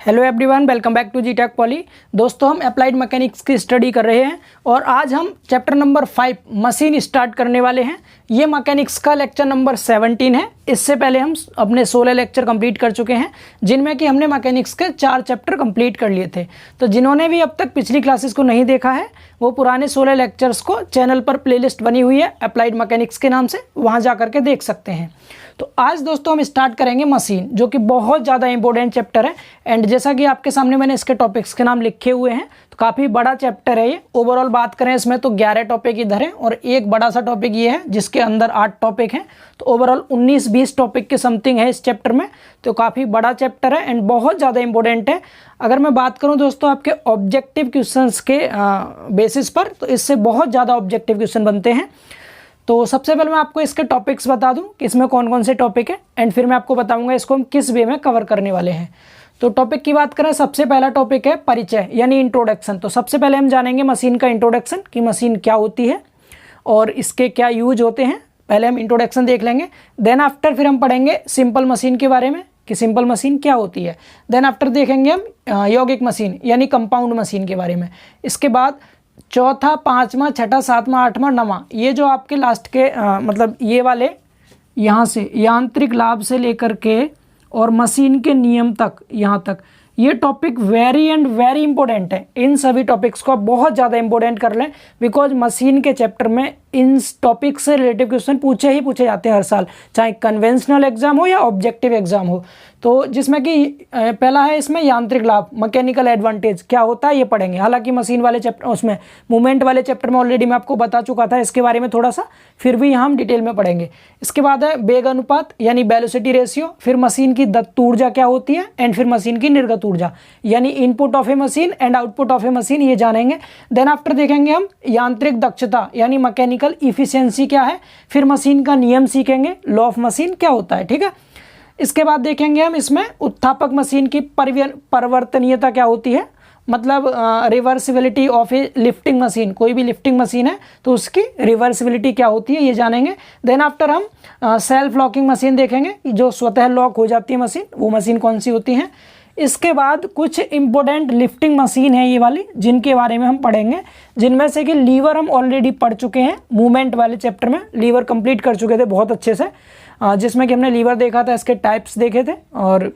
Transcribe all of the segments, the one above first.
Hello everyone, welcome back to जीटेक Poly. दोस्तों, हम अप्लाइड मैकेनिक्स की स्टडी कर रहे हैं और आज हम चैप्टर नंबर 5 मशीन स्टार्ट करने वाले हैं। ये मैकेनिक्स का लेक्चर नंबर 17 है। इससे पहले हम अपने 16 लेक्चर कंप्लीट कर चुके हैं, जिनमें कि हमने मैकेनिक्स के 4 चैप्टर कंप्लीट कर लिए थे। तो जिन्होंने भी अब तक पिछली क्लासेस को नहीं देखा है, वो पुराने 16 लेक्चर्स को चैनल पर प्लेलिस्ट बनी हुई है अप्लाइड मैकेनिक्स के नाम से, वहाँ जा करके देख सकते हैं। तो आज दोस्तों हम स्टार्ट करेंगे मशीन, जो कि बहुत ज़्यादा इंपॉर्टेंट चैप्टर है। एंड जैसा कि आपके सामने मैंने इसके टॉपिक्स के नाम लिखे हुए हैं, तो काफ़ी बड़ा चैप्टर है ये। ओवरऑल बात करें इसमें तो 11 टॉपिक इधर हैं और एक बड़ा सा टॉपिक ये है जिसके अंदर 8 टॉपिक हैं। तो ओवरऑल 19-20 टॉपिक के समथिंग है इस चैप्टर में। तो काफ़ी बड़ा चैप्टर है एंड बहुत ज़्यादा इंपॉर्टेंट है। अगर मैं बात करूँ दोस्तों आपके ऑब्जेक्टिव क्वेश्चंस के बेसिस पर, तो इससे बहुत ज़्यादा ऑब्जेक्टिव क्वेश्चन बनते हैं। तो सबसे पहले मैं आपको इसके टॉपिक्स बता दूं कि इसमें कौन कौन से टॉपिक है, एंड फिर मैं आपको बताऊंगा इसको हम किस वे में कवर करने वाले हैं। तो टॉपिक की बात करें, सबसे पहला टॉपिक है परिचय यानी इंट्रोडक्शन। तो सबसे पहले हम जानेंगे मशीन का इंट्रोडक्शन, कि मशीन क्या होती है और इसके क्या यूज होते हैं। पहले हम इंट्रोडक्शन देख लेंगे, देन आफ्टर फिर हम पढ़ेंगे सिंपल मशीन के बारे में कि सिंपल मशीन क्या होती है। देन आफ्टर देखेंगे हम यौगिक मशीन यानी कंपाउंड मशीन के बारे में। इसके बाद चौथा, पाँचवा, छठा, सातवां, आठवां, नवां, ये जो आपके लास्ट के मतलब ये वाले यहाँ से यांत्रिक लाभ से लेकर के और मशीन के नियम तक, यहाँ तक ये topic very and very important है। इन सभी टॉपिक्स को आप बहुत ज़्यादा इंपॉर्टेंट कर लें, बिकॉज मशीन के चैप्टर में इन टॉपिक से रिलेटिव क्वेश्चन पूछे जाते हैं हर साल, चाहे कन्वेंशनल एग्जाम हो या ऑब्जेक्टिव एग्जाम हो। तो जिसमें कि पहला है इसमें यांत्रिक लाभ, मैकेनिकल एडवांटेज क्या होता है ये पढ़ेंगे। हालांकि मशीन वाले चैप्टर, उसमें मूवमेंट वाले चैप्टर में ऑलरेडी मैं आपको बता चुका था इसके बारे में थोड़ा सा, फिर भी यहाँ हम डिटेल में पढ़ेंगे। इसके बाद है वेग अनुपात यानी वेलोसिटी रेशियो, फिर मशीन की दत्त ऊर्जा क्या होती है, एंड फिर मशीन की निर्गत ऊर्जा यानी input of A machine and output of A machine, ये जानेंगे। देन आफ्टर देखेंगे हम यांत्रिक दक्षता यानी मैकेनिकल इफिशियंसी क्या है, फिर मशीन का नियम सीखेंगे, लॉ ऑफ मशीन क्या होता है, ठीक है। इसके बाद देखेंगे हम इसमें उत्थापक मशीन की परिवर्तनीयता क्या होती है, मतलब reversibility of A lifting machine. कोई भी लिफ्टिंग मशीन है तो उसकी रिवर्सिबिलिटी क्या होती है, ये जानेंगे। देन आफ्टर हम सेल्फ लॉकिंग मशीन देखेंगे, जो स्वतः लॉक हो जाती है मशीन, वो मशीन कौन सी होती है। इसके बाद कुछ इंपॉर्टेंट लिफ्टिंग मशीन है ये वाली, जिनके बारे में हम पढ़ेंगे, जिनमें से कि लीवर हम ऑलरेडी पढ़ चुके हैं मूवमेंट वाले चैप्टर में। लीवर कंप्लीट कर चुके थे बहुत अच्छे से, जिसमें कि हमने लीवर देखा था, इसके टाइप्स देखे थे और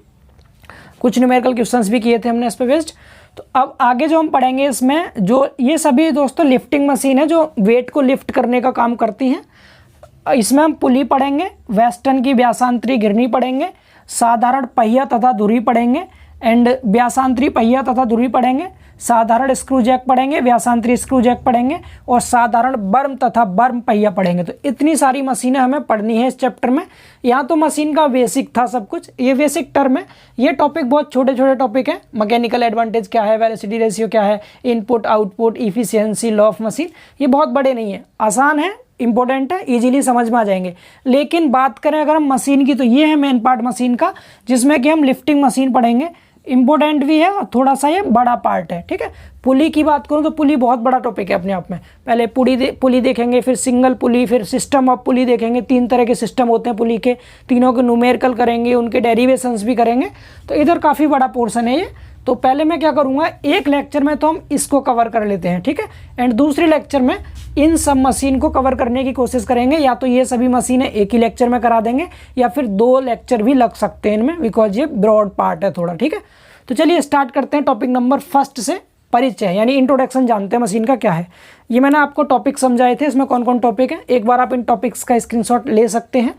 कुछ न्यूमेरिकल क्वेश्चंस भी किए थे हमने इस पे बेस्ड। तो अब आगे जो हम पढ़ेंगे इसमें, जो ये सभी दोस्तों लिफ्टिंग मशीन है जो वेट को लिफ्ट करने का काम करती हैं। इसमें हम पुली पढ़ेंगे, वेस्टर्न की व्यासांतरी गिरनी पढ़ेंगे, साधारण पहिया तथा धुरी पढ़ेंगे एंड व्यासांतरी पहिया तथा धुरी पढ़ेंगे, साधारण स्क्रू जैक पढ़ेंगे, व्यासांतरी स्क्रू जैक पढ़ेंगे और साधारण बर्म तथा बर्म पहिया पढ़ेंगे। तो इतनी सारी मशीनें हमें पढ़नी है इस चैप्टर में। यहाँ तो मशीन का बेसिक था सब कुछ, ये बेसिक टर्म है। ये टॉपिक बहुत छोटे छोटे टॉपिक हैं। मैकेनिकल एडवांटेज क्या है, वेलोसिटी रेशियो क्या है, input output, efficiency, law of machine, ये बहुत बड़े नहीं है, आसान है, इंपॉर्टेंट है, इजीली समझ में आ जाएंगे। लेकिन बात करें अगर हम मशीन की, तो ये है मेन पार्ट मशीन का, जिसमें कि हम लिफ्टिंग मशीन पढ़ेंगे। इंपॉर्टेंट भी है और थोड़ा सा ये बड़ा पार्ट है, ठीक है। पुली की बात करूँ तो पुली बहुत बड़ा टॉपिक है अपने आप में। पहले पुली देखेंगे, फिर सिंगल पुली, फिर सिस्टम ऑफ पुली देखेंगे। 3 तरह के सिस्टम होते हैं पुली के, तीनों के न्यूमेरिकल करेंगे, उनके डेरिवेशंस भी करेंगे। तो इधर काफ़ी बड़ा पोर्शन है ये। तो पहले मैं क्या करूँगा, एक लेक्चर में तो हम इसको कवर कर लेते हैं, ठीक है, एंड दूसरे लेक्चर में इन सब मशीन को कवर करने की कोशिश करेंगे। या तो ये सभी मशीनें एक ही लेक्चर में करा देंगे या फिर 2 लेक्चर भी लग सकते हैं इनमें, बिकॉज ये ब्रॉड पार्ट है थोड़ा, ठीक है। तो चलिए स्टार्ट करते हैं टॉपिक नंबर 1 से, परिचय यानी इंट्रोडक्शन। जानते हैं मशीन का क्या है। ये मैंने आपको टॉपिक समझाए थे, इसमें कौन कौन टॉपिक है। एक बार आप इन टॉपिक्स का स्क्रीनशॉट ले सकते हैं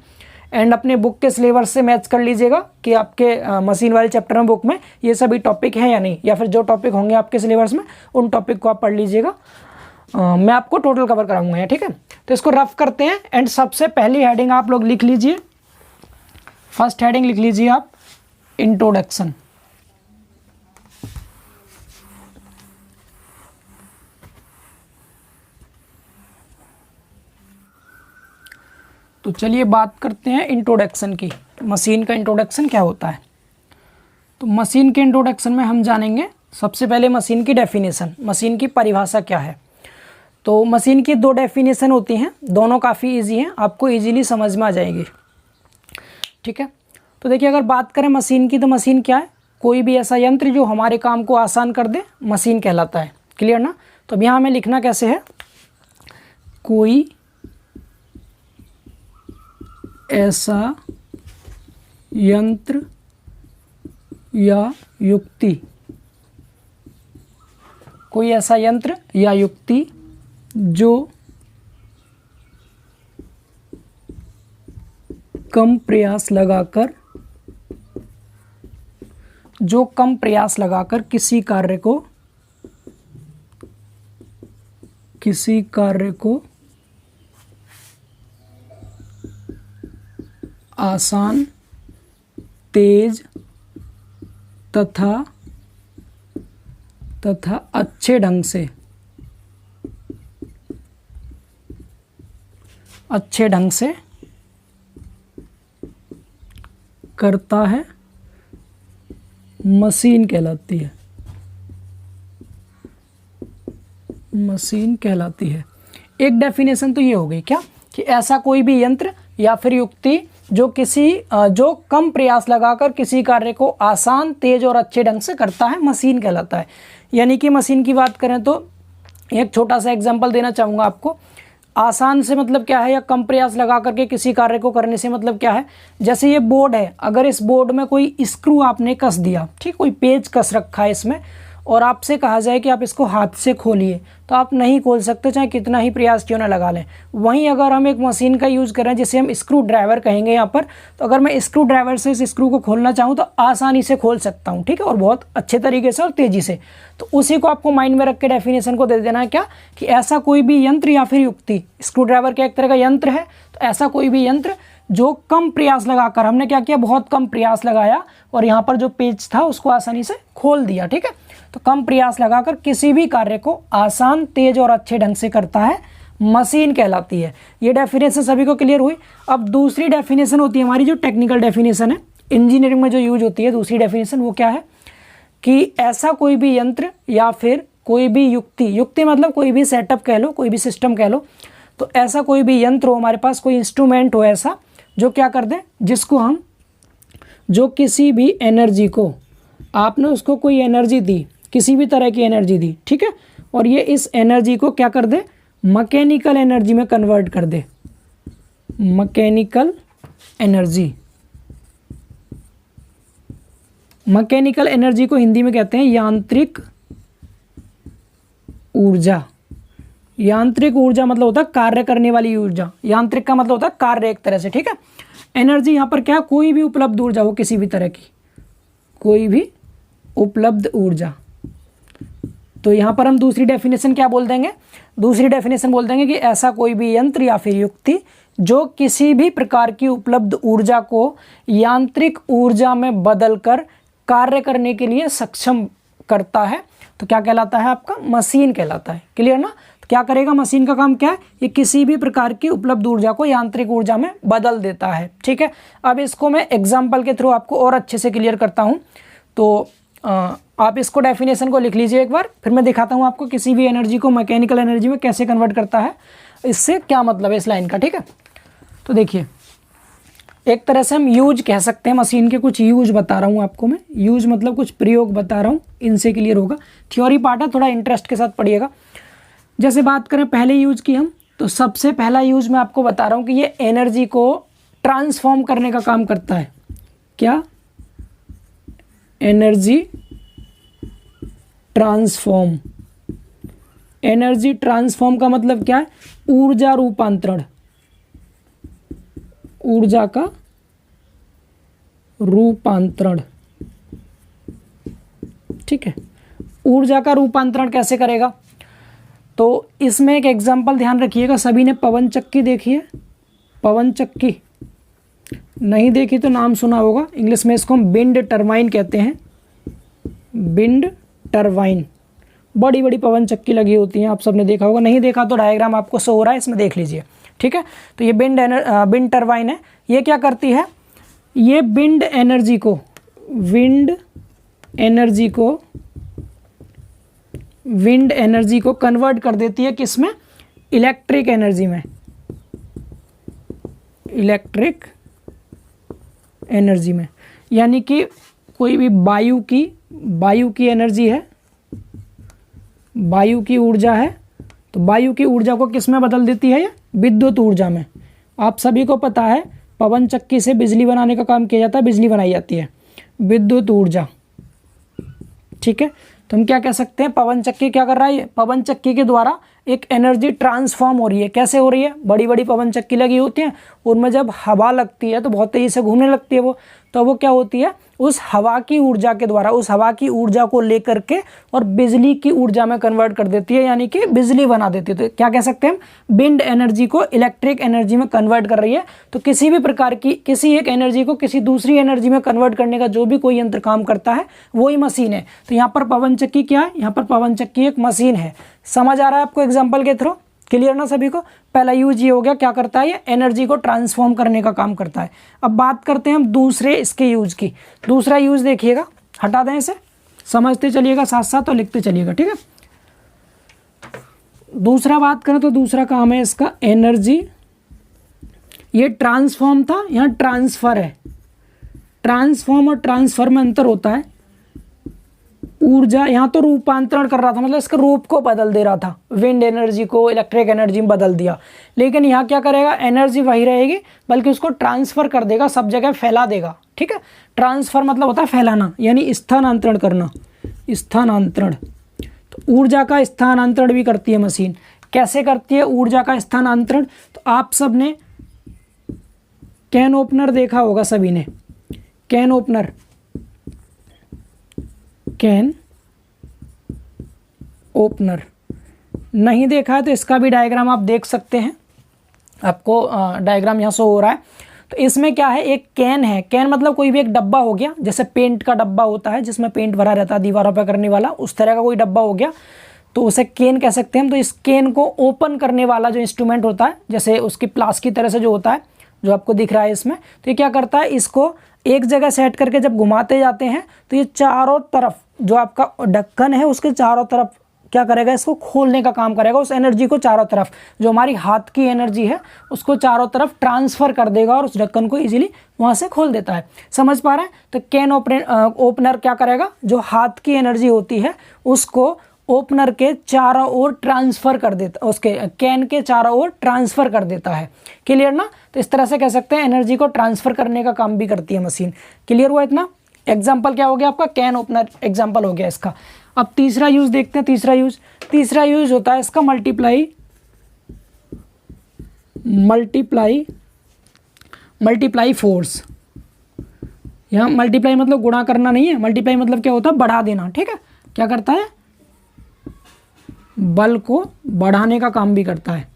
एंड अपने बुक के सिलेबस से मैच कर लीजिएगा कि आपके मशीन वाले चैप्टर में, बुक में ये सभी टॉपिक हैं या नहीं, या फिर जो टॉपिक होंगे आपके सिलेबस में उन टॉपिक को आप पढ़ लीजिएगा। मैं आपको टोटल कवर कराऊंगा, ठीक है। तो इसको रफ करते हैं एंड सबसे पहली हेडिंग आप लोग लिख लीजिए, फर्स्ट हेडिंग लिख लीजिए आप, इंट्रोडक्शन। तो चलिए बात करते हैं इंट्रोडक्शन की, मशीन का इंट्रोडक्शन क्या होता है। तो मशीन के इंट्रोडक्शन में हम जानेंगे सबसे पहले मशीन की डेफिनेशन, मशीन की परिभाषा क्या है। तो मशीन की 2 डेफिनेशन होती हैं, दोनों काफ़ी इजी हैं, आपको इजीली समझ में आ जाएगी, ठीक है। तो देखिए अगर बात करें मशीन की, तो मशीन क्या है, कोई भी ऐसा यंत्र जो हमारे काम को आसान कर दे मशीन कहलाता है। क्लियर ना? तो अब यहाँ हमें लिखना कैसे है, कोई ऐसा यंत्र या युक्ति, कोई ऐसा यंत्र या युक्ति जो कम प्रयास लगाकर किसी कार्य को आसान, तेज तथा अच्छे ढंग से करता है, मशीन कहलाती है। एक डेफिनेशन तो ये हो गई क्या, कि ऐसा कोई भी यंत्र या फिर युक्ति जो कम प्रयास लगाकर किसी कार्य को आसान, तेज और अच्छे ढंग से करता है, मशीन कहलाता है। यानी कि मशीन की बात करें तो एक छोटा सा एग्जांपल देना चाहूँगा आपको। आसान से मतलब क्या है, या कम प्रयास लगा करके किसी कार्य को करने से मतलब क्या है, जैसे ये बोर्ड है, अगर इस बोर्ड में कोई स्क्रू आपने कस दिया, ठीक, कोई पेच कस रखा है इसमें, और आपसे कहा जाए कि आप इसको हाथ से खोलिए, तो आप नहीं खोल सकते, चाहे कितना ही प्रयास क्यों ना लगा लें। वहीं अगर हम एक मशीन का यूज़ करें जिसे हम स्क्रू ड्राइवर कहेंगे यहाँ पर, तो अगर मैं स्क्रू ड्राइवर से इस स्क्रू को खोलना चाहूँ तो आसानी से खोल सकता हूँ, ठीक है, और बहुत अच्छे तरीके से और तेज़ी से। तो उसी को आपको माइंड में रख के डेफिनेशन को दे देना है क्या, कि ऐसा कोई भी यंत्र या फिर युक्ति, स्क्रू ड्राइवर का एक तरह का यंत्र है, तो ऐसा कोई भी यंत्र जो कम प्रयास लगाकर, हमने क्या किया, बहुत कम प्रयास लगाया और यहाँ पर जो पेच था उसको आसानी से खोल दिया, ठीक है। तो कम प्रयास लगाकर किसी भी कार्य को आसान, तेज और अच्छे ढंग से करता है, मशीन कहलाती है। ये डेफिनेशन सभी को क्लियर हुई। अब दूसरी डेफिनेशन होती है हमारी, जो टेक्निकल डेफिनेशन है, इंजीनियरिंग में जो यूज होती है, दूसरी डेफिनेशन वो क्या है, कि ऐसा कोई भी यंत्र या फिर कोई भी युक्ति मतलब कोई भी सेटअप कह लो, कोई भी सिस्टम कह लो, तो ऐसा कोई भी यंत्र हो हमारे पास, कोई इंस्ट्रूमेंट हो ऐसा जो क्या कर दे, जिसको हम, जो किसी भी एनर्जी को, आपने उसको कोई एनर्जी दी, किसी भी तरह की एनर्जी दी, ठीक है, और ये इस एनर्जी को क्या कर दे, मैकेनिकल एनर्जी में कन्वर्ट कर दे। मैकेनिकल एनर्जी को हिंदी में कहते हैं यांत्रिक ऊर्जा। यांत्रिक ऊर्जा मतलब होता है कार्य करने वाली ऊर्जा, यांत्रिक का मतलब होता है कार्य एक तरह से, ठीक है। एनर्जी यहाँ पर क्या, कोई भी उपलब्ध ऊर्जा हो, किसी भी तरह की कोई भी उपलब्ध ऊर्जा। तो यहाँ पर हम दूसरी डेफिनेशन क्या बोल देंगे, दूसरी डेफिनेशन बोल देंगे कि ऐसा कोई भी यंत्र या फिर युक्ति जो किसी भी प्रकार की उपलब्ध ऊर्जा को यांत्रिक ऊर्जा में बदलकर कार्य करने के लिए सक्षम करता है, तो क्या कहलाता है आपका, मशीन कहलाता है। क्लियर ना? तो क्या करेगा, मशीन का काम क्या है, ये किसी भी प्रकार की उपलब्ध ऊर्जा को यांत्रिक ऊर्जा में बदल देता है, ठीक है। अब इसको मैं एग्जाम्पल के थ्रू आपको और अच्छे से क्लियर करता हूँ। तो आप इसको डेफिनेशन को लिख लीजिए एक बार, फिर मैं दिखाता हूँ आपको किसी भी एनर्जी को मैकेनिकल एनर्जी में कैसे कन्वर्ट करता है, इससे क्या मतलब है इस लाइन का, ठीक है। तो देखिए, एक तरह से हम यूज कह सकते हैं, मशीन के कुछ यूज बता रहा हूँ आपको मैं, यूज मतलब कुछ प्रयोग बता रहा हूँ, इनसे क्लियर होगा। थ्योरी पार्ट है, थोड़ा इंटरेस्ट के साथ पढ़िएगा। जैसे बात करें पहले यूज की हम, तो सबसे पहला यूज मैं आपको बता रहा हूँ कि ये एनर्जी को ट्रांसफॉर्म करने का काम करता है। क्या? Energy transform. एनर्जी ट्रांसफॉर्म का मतलब क्या है, ऊर्जा रूपांतरण, ऊर्जा का रूपांतरण, ठीक है। ऊर्जा का रूपांतरण कैसे करेगा, तो इसमें एक एग्जांपल ध्यान रखिएगा, सभी ने पवन चक्की देखी है, पवन चक्की नहीं देखी तो नाम सुना होगा, इंग्लिश में इसको हम विंड टरबाइन कहते हैं, विंड टरबाइन। बड़ी बड़ी पवन चक्की लगी होती हैं, आप सबने देखा होगा, नहीं देखा तो डायग्राम आपको शो हो रहा है, इसमें देख लीजिए, ठीक है। तो ये विंड टरबाइन है, ये क्या करती है, ये विंड एनर्जी को कन्वर्ट कर देती है किसमें, इलेक्ट्रिक एनर्जी में, इलेक्ट्रिक एनर्जी में। यानी कि कोई भी वायु की एनर्जी है, वायु की ऊर्जा है, तो वायु की ऊर्जा को किस में बदल देती है ये? विद्युत ऊर्जा में। आप सभी को पता है पवन चक्की से बिजली बनाने का काम किया जाता है, बिजली बनाई जाती है, विद्युत ऊर्जा। ठीक है, तो हम क्या कह सकते हैं, पवन चक्की क्या कर रहा है, पवन चक्की के द्वारा एक एनर्जी ट्रांसफॉर्म हो रही है। कैसे हो रही है? बड़ी बड़ी पवन चक्की लगी होती हैं, उनमें जब हवा लगती है तो बहुत तेज़ी से घूमने लगती है वो क्या होती है, उस हवा की ऊर्जा के द्वारा, उस हवा की ऊर्जा को लेकर के और बिजली की ऊर्जा में कन्वर्ट कर देती है, यानी कि बिजली बना देती है। तो क्या कह सकते हैं हम, विंड एनर्जी को इलेक्ट्रिक एनर्जी में कन्वर्ट कर रही है। तो किसी भी प्रकार की किसी एक एनर्जी को किसी दूसरी एनर्जी में कन्वर्ट करने का जो भी कोई यंत्र काम करता है वही मशीन है। तो यहाँ पर पवन चक्की क्या है, यहाँ पर पवन चक्की एक मशीन है। समझ आ रहा है आपको एग्जाम्पल के थ्रू? क्लियर ना सभी को? पहला यूज ये हो गया, क्या करता है ये, एनर्जी को ट्रांसफॉर्म करने का काम करता है। अब बात करते हैं हम दूसरे इसके यूज की। दूसरा यूज देखिएगा, हटा दें इसे, समझते चलिएगा साथ साथ और लिखते चलिएगा, ठीक है। दूसरा बात करें तो दूसरा काम है इसका एनर्जी। ये ट्रांसफॉर्म था, यहाँ ट्रांसफर है। ट्रांसफॉर्म और ट्रांसफर में अंतर होता है। ऊर्जा यहाँ तो रूपांतरण कर रहा था, मतलब इसका रूप को बदल दे रहा था, विंड एनर्जी को इलेक्ट्रिक एनर्जी में बदल दिया। लेकिन यहाँ क्या करेगा, एनर्जी वही रहेगी बल्कि उसको ट्रांसफर कर देगा, सब जगह फैला देगा। ठीक है, ट्रांसफर मतलब होता है फैलाना, यानी स्थानांतरण करना, स्थानांतरण। तो ऊर्जा का स्थानांतरण भी करती है मशीन। कैसे करती है ऊर्जा का स्थानांतरण? तो आप सब ने कैन ओपनर देखा होगा, सभी ने कैन ओपनर, कैन ओपनर नहीं देखा है तो इसका भी डायग्राम आप देख सकते हैं। आपको डायग्राम यहाँ शो हो रहा है। तो इसमें क्या है, एक कैन है। कैन मतलब कोई भी एक डब्बा हो गया, जैसे पेंट का डब्बा होता है जिसमें पेंट भरा रहता है दीवारों पर करने वाला, उस तरह का कोई डब्बा हो गया तो उसे कैन कह सकते हैं। तो इस कैन को ओपन करने वाला जो इंस्ट्रूमेंट होता है, जैसे उसकी प्लास की तरह से जो होता है, जो आपको दिख रहा है इसमें, तो ये क्या करता है, इसको एक जगह सेट करके जब घुमाते जाते हैं तो ये चारों तरफ जो आपका ढक्कन है उसके चारों तरफ क्या करेगा, इसको खोलने का काम करेगा। उस एनर्जी को चारों तरफ, जो हमारी हाथ की एनर्जी है उसको चारों तरफ ट्रांसफर कर देगा और उस ढक्कन को इजीली वहाँ से खोल देता है। समझ पा रहे हैं? तो कैन ओपनर क्या करेगा, जो हाथ की एनर्जी होती है उसको ओपनर के चारों ओर ट्रांसफर कर देता, उसके कैन के चारों ओर ट्रांसफर कर देता है। क्लियर ना? तो इस तरह से कह सकते हैं एनर्जी को ट्रांसफर करने का काम भी करती है मशीन। क्लियर हुआ इतना? एग्जाम्पल क्या हो गया आपका, कैन ओपनर एग्जाम्पल हो गया इसका। अब तीसरा यूज देखते हैं। तीसरा यूज होता है इसका मल्टीप्लाई फोर्स। यहाँ मल्टीप्लाई मतलब गुणा करना नहीं है, मल्टीप्लाई मतलब क्या होता है, बढ़ा देना। ठीक है, क्या करता है, बल को बढ़ाने का काम भी करता है,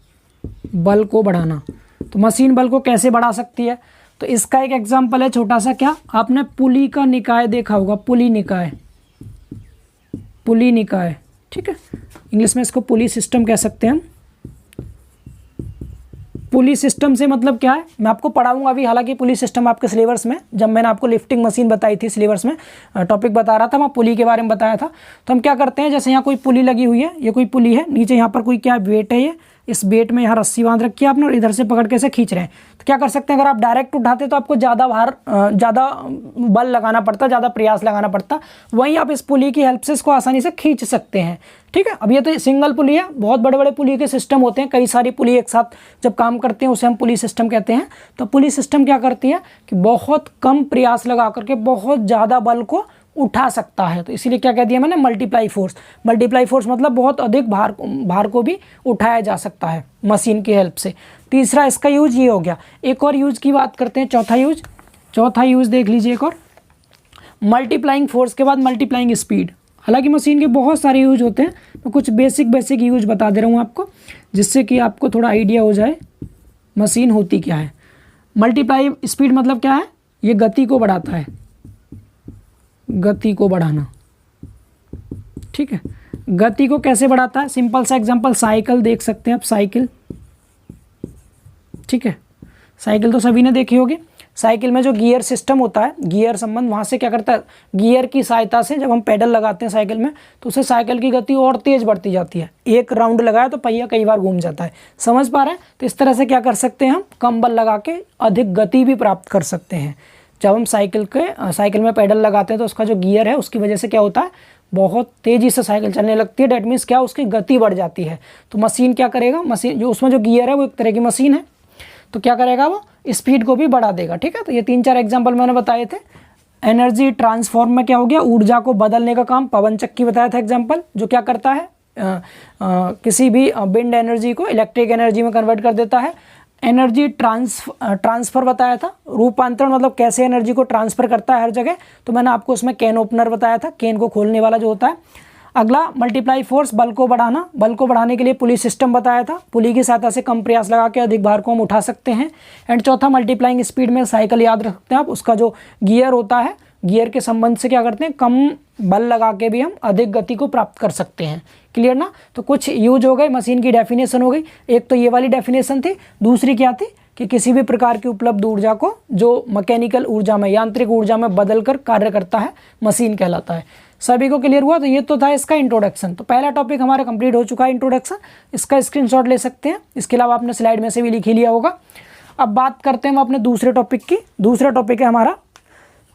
बल को बढ़ाना। तो मशीन बल को कैसे बढ़ा सकती है, तो इसका एक एग्जांपल है छोटा सा। क्या आपने पुली का निकाय देखा होगा, पुली निकाय, ठीक है, इंग्लिश में इसको पुली सिस्टम कह सकते हैं हम। पुली सिस्टम से मतलब क्या है, मैं आपको पढ़ाऊंगा अभी। हालांकि पुली सिस्टम आपके सिलेबस में, जब मैंने आपको लिफ्टिंग मशीन बताई थी सिलेबस में, टॉपिक बता रहा था, मैं पुली के बारे में बताया था। तो हम क्या करते हैं, जैसे यहाँ कोई पुली लगी हुई है, ये कोई पुली है, नीचे यहाँ पर कोई क्या वेट है, ये इस वेट में यहाँ रस्सी बांध रखी है आपने और इधर से पकड़ के इसे खींच रहे हैं। तो क्या कर सकते हैं, अगर आप डायरेक्ट उठाते तो आपको ज़्यादा बल लगाना पड़ता, ज़्यादा प्रयास लगाना पड़ता। वहीं आप इस पुली की हेल्प से इसको आसानी से खींच सकते हैं। ठीक है, अब ये तो सिंगल पुली है, बहुत बड़े बड़े पुली के सिस्टम होते हैं, कई सारी पुली एक साथ जब काम करते हैं उसे हम पुली सिस्टम कहते हैं। तो पुली सिस्टम क्या करती है कि बहुत कम प्रयास लगा करके बहुत ज़्यादा बल को उठा सकता है। तो इसीलिए क्या कह दिया मैंने, मल्टीप्लाई फोर्स मतलब बहुत अधिक भार को भी उठाया जा सकता है मशीन की हेल्प से। तीसरा इसका यूज ये हो गया। एक और यूज की बात करते हैं, चौथा यूज देख लीजिए एक और। मल्टीप्लाइंग फोर्स के बाद मल्टीप्लाइंग स्पीड। हालांकि मशीन के बहुत सारे यूज होते हैं, मैं कुछ बेसिक यूज बता दे रहा हूँ आपको, जिससे कि आपको थोड़ा आइडिया हो जाए मशीन होती क्या है। मल्टीप्लाई स्पीड मतलब क्या है, ये गति को बढ़ाता है, गति को बढ़ाना। ठीक है, गति को कैसे बढ़ाता है, सिंपल सा एग्जांपल, साइकिल देख सकते हैं आप, साइकिल। ठीक है, साइकिल तो सभी ने देखी होगी। साइकिल में जो गियर सिस्टम होता है, गियर संबंध, वहाँ से क्या करता है, गियर की सहायता से जब हम पेडल लगाते हैं साइकिल में तो उससे साइकिल की गति और तेज़ बढ़ती जाती है। एक राउंड लगाया तो पहिया कई बार घूम जाता है। समझ पा रहे हैं? तो इस तरह से क्या कर सकते हैं हम, कम बल लगा के अधिक गति भी प्राप्त कर सकते हैं। जब हम साइकिल में पेडल लगाते हैं तो उसका जो गियर है उसकी वजह से क्या होता है, बहुत तेज़ी से साइकिल चलने लगती है। डैट मीन्स क्या, उसकी गति बढ़ जाती है। तो मशीन क्या करेगा, मशीन जो उसमें जो गियर है वो एक तरह की मशीन है, तो क्या करेगा वो स्पीड को भी बढ़ा देगा। ठीक है, तो ये 3-4 एग्जाम्पल मैंने बताए थे। एनर्जी ट्रांसफॉर्म में क्या हो गया, ऊर्जा को बदलने का काम, पवन चक्की बताया था एग्जाम्पल, जो क्या करता है किसी भी विंड एनर्जी को इलेक्ट्रिक एनर्जी में कन्वर्ट कर देता है। एनर्जी ट्रांसफ़र बताया था, रूपांतरण मतलब कैसे एनर्जी को ट्रांसफ़र करता है हर जगह, तो मैंने आपको उसमें कैन ओपनर बताया था, कैन को खोलने वाला जो होता है। अगला मल्टीप्लाई फोर्स, बल को बढ़ाना, बल को बढ़ाने के लिए पुली सिस्टम बताया था, पुली की सहायता से कम प्रयास लगा के अधिक भार को हम उठा सकते हैं। एंड चौथा मल्टीप्लाइंग स्पीड में साइकिल याद रख सकते हैं आप, उसका जो गियर होता है, गियर के संबंध से क्या करते हैं, कम बल लगा के भी हम अधिक गति को प्राप्त कर सकते हैं। क्लियर ना। तो कुछ यूज हो गए, मशीन की डेफिनेशन हो गई। एक तो ये वाली डेफिनेशन थी, दूसरी क्या थी कि किसी भी प्रकार की उपलब्ध ऊर्जा को जो मैकेनिकल ऊर्जा में, यांत्रिक ऊर्जा में बदलकर कार्य करता है, मशीन कहलाता है। सभी को क्लियर हुआ। तो ये तो था इसका इंट्रोडक्शन। तो पहला टॉपिक हमारा कंप्लीट हो चुका है, इंट्रोडक्शन। इसका स्क्रीनशॉट ले सकते हैं, इसके अलावा आपने स्लाइड में से भी लिख ही लिया होगा। अब बात करते हैं हम अपने दूसरे टॉपिक की। दूसरा टॉपिक है हमारा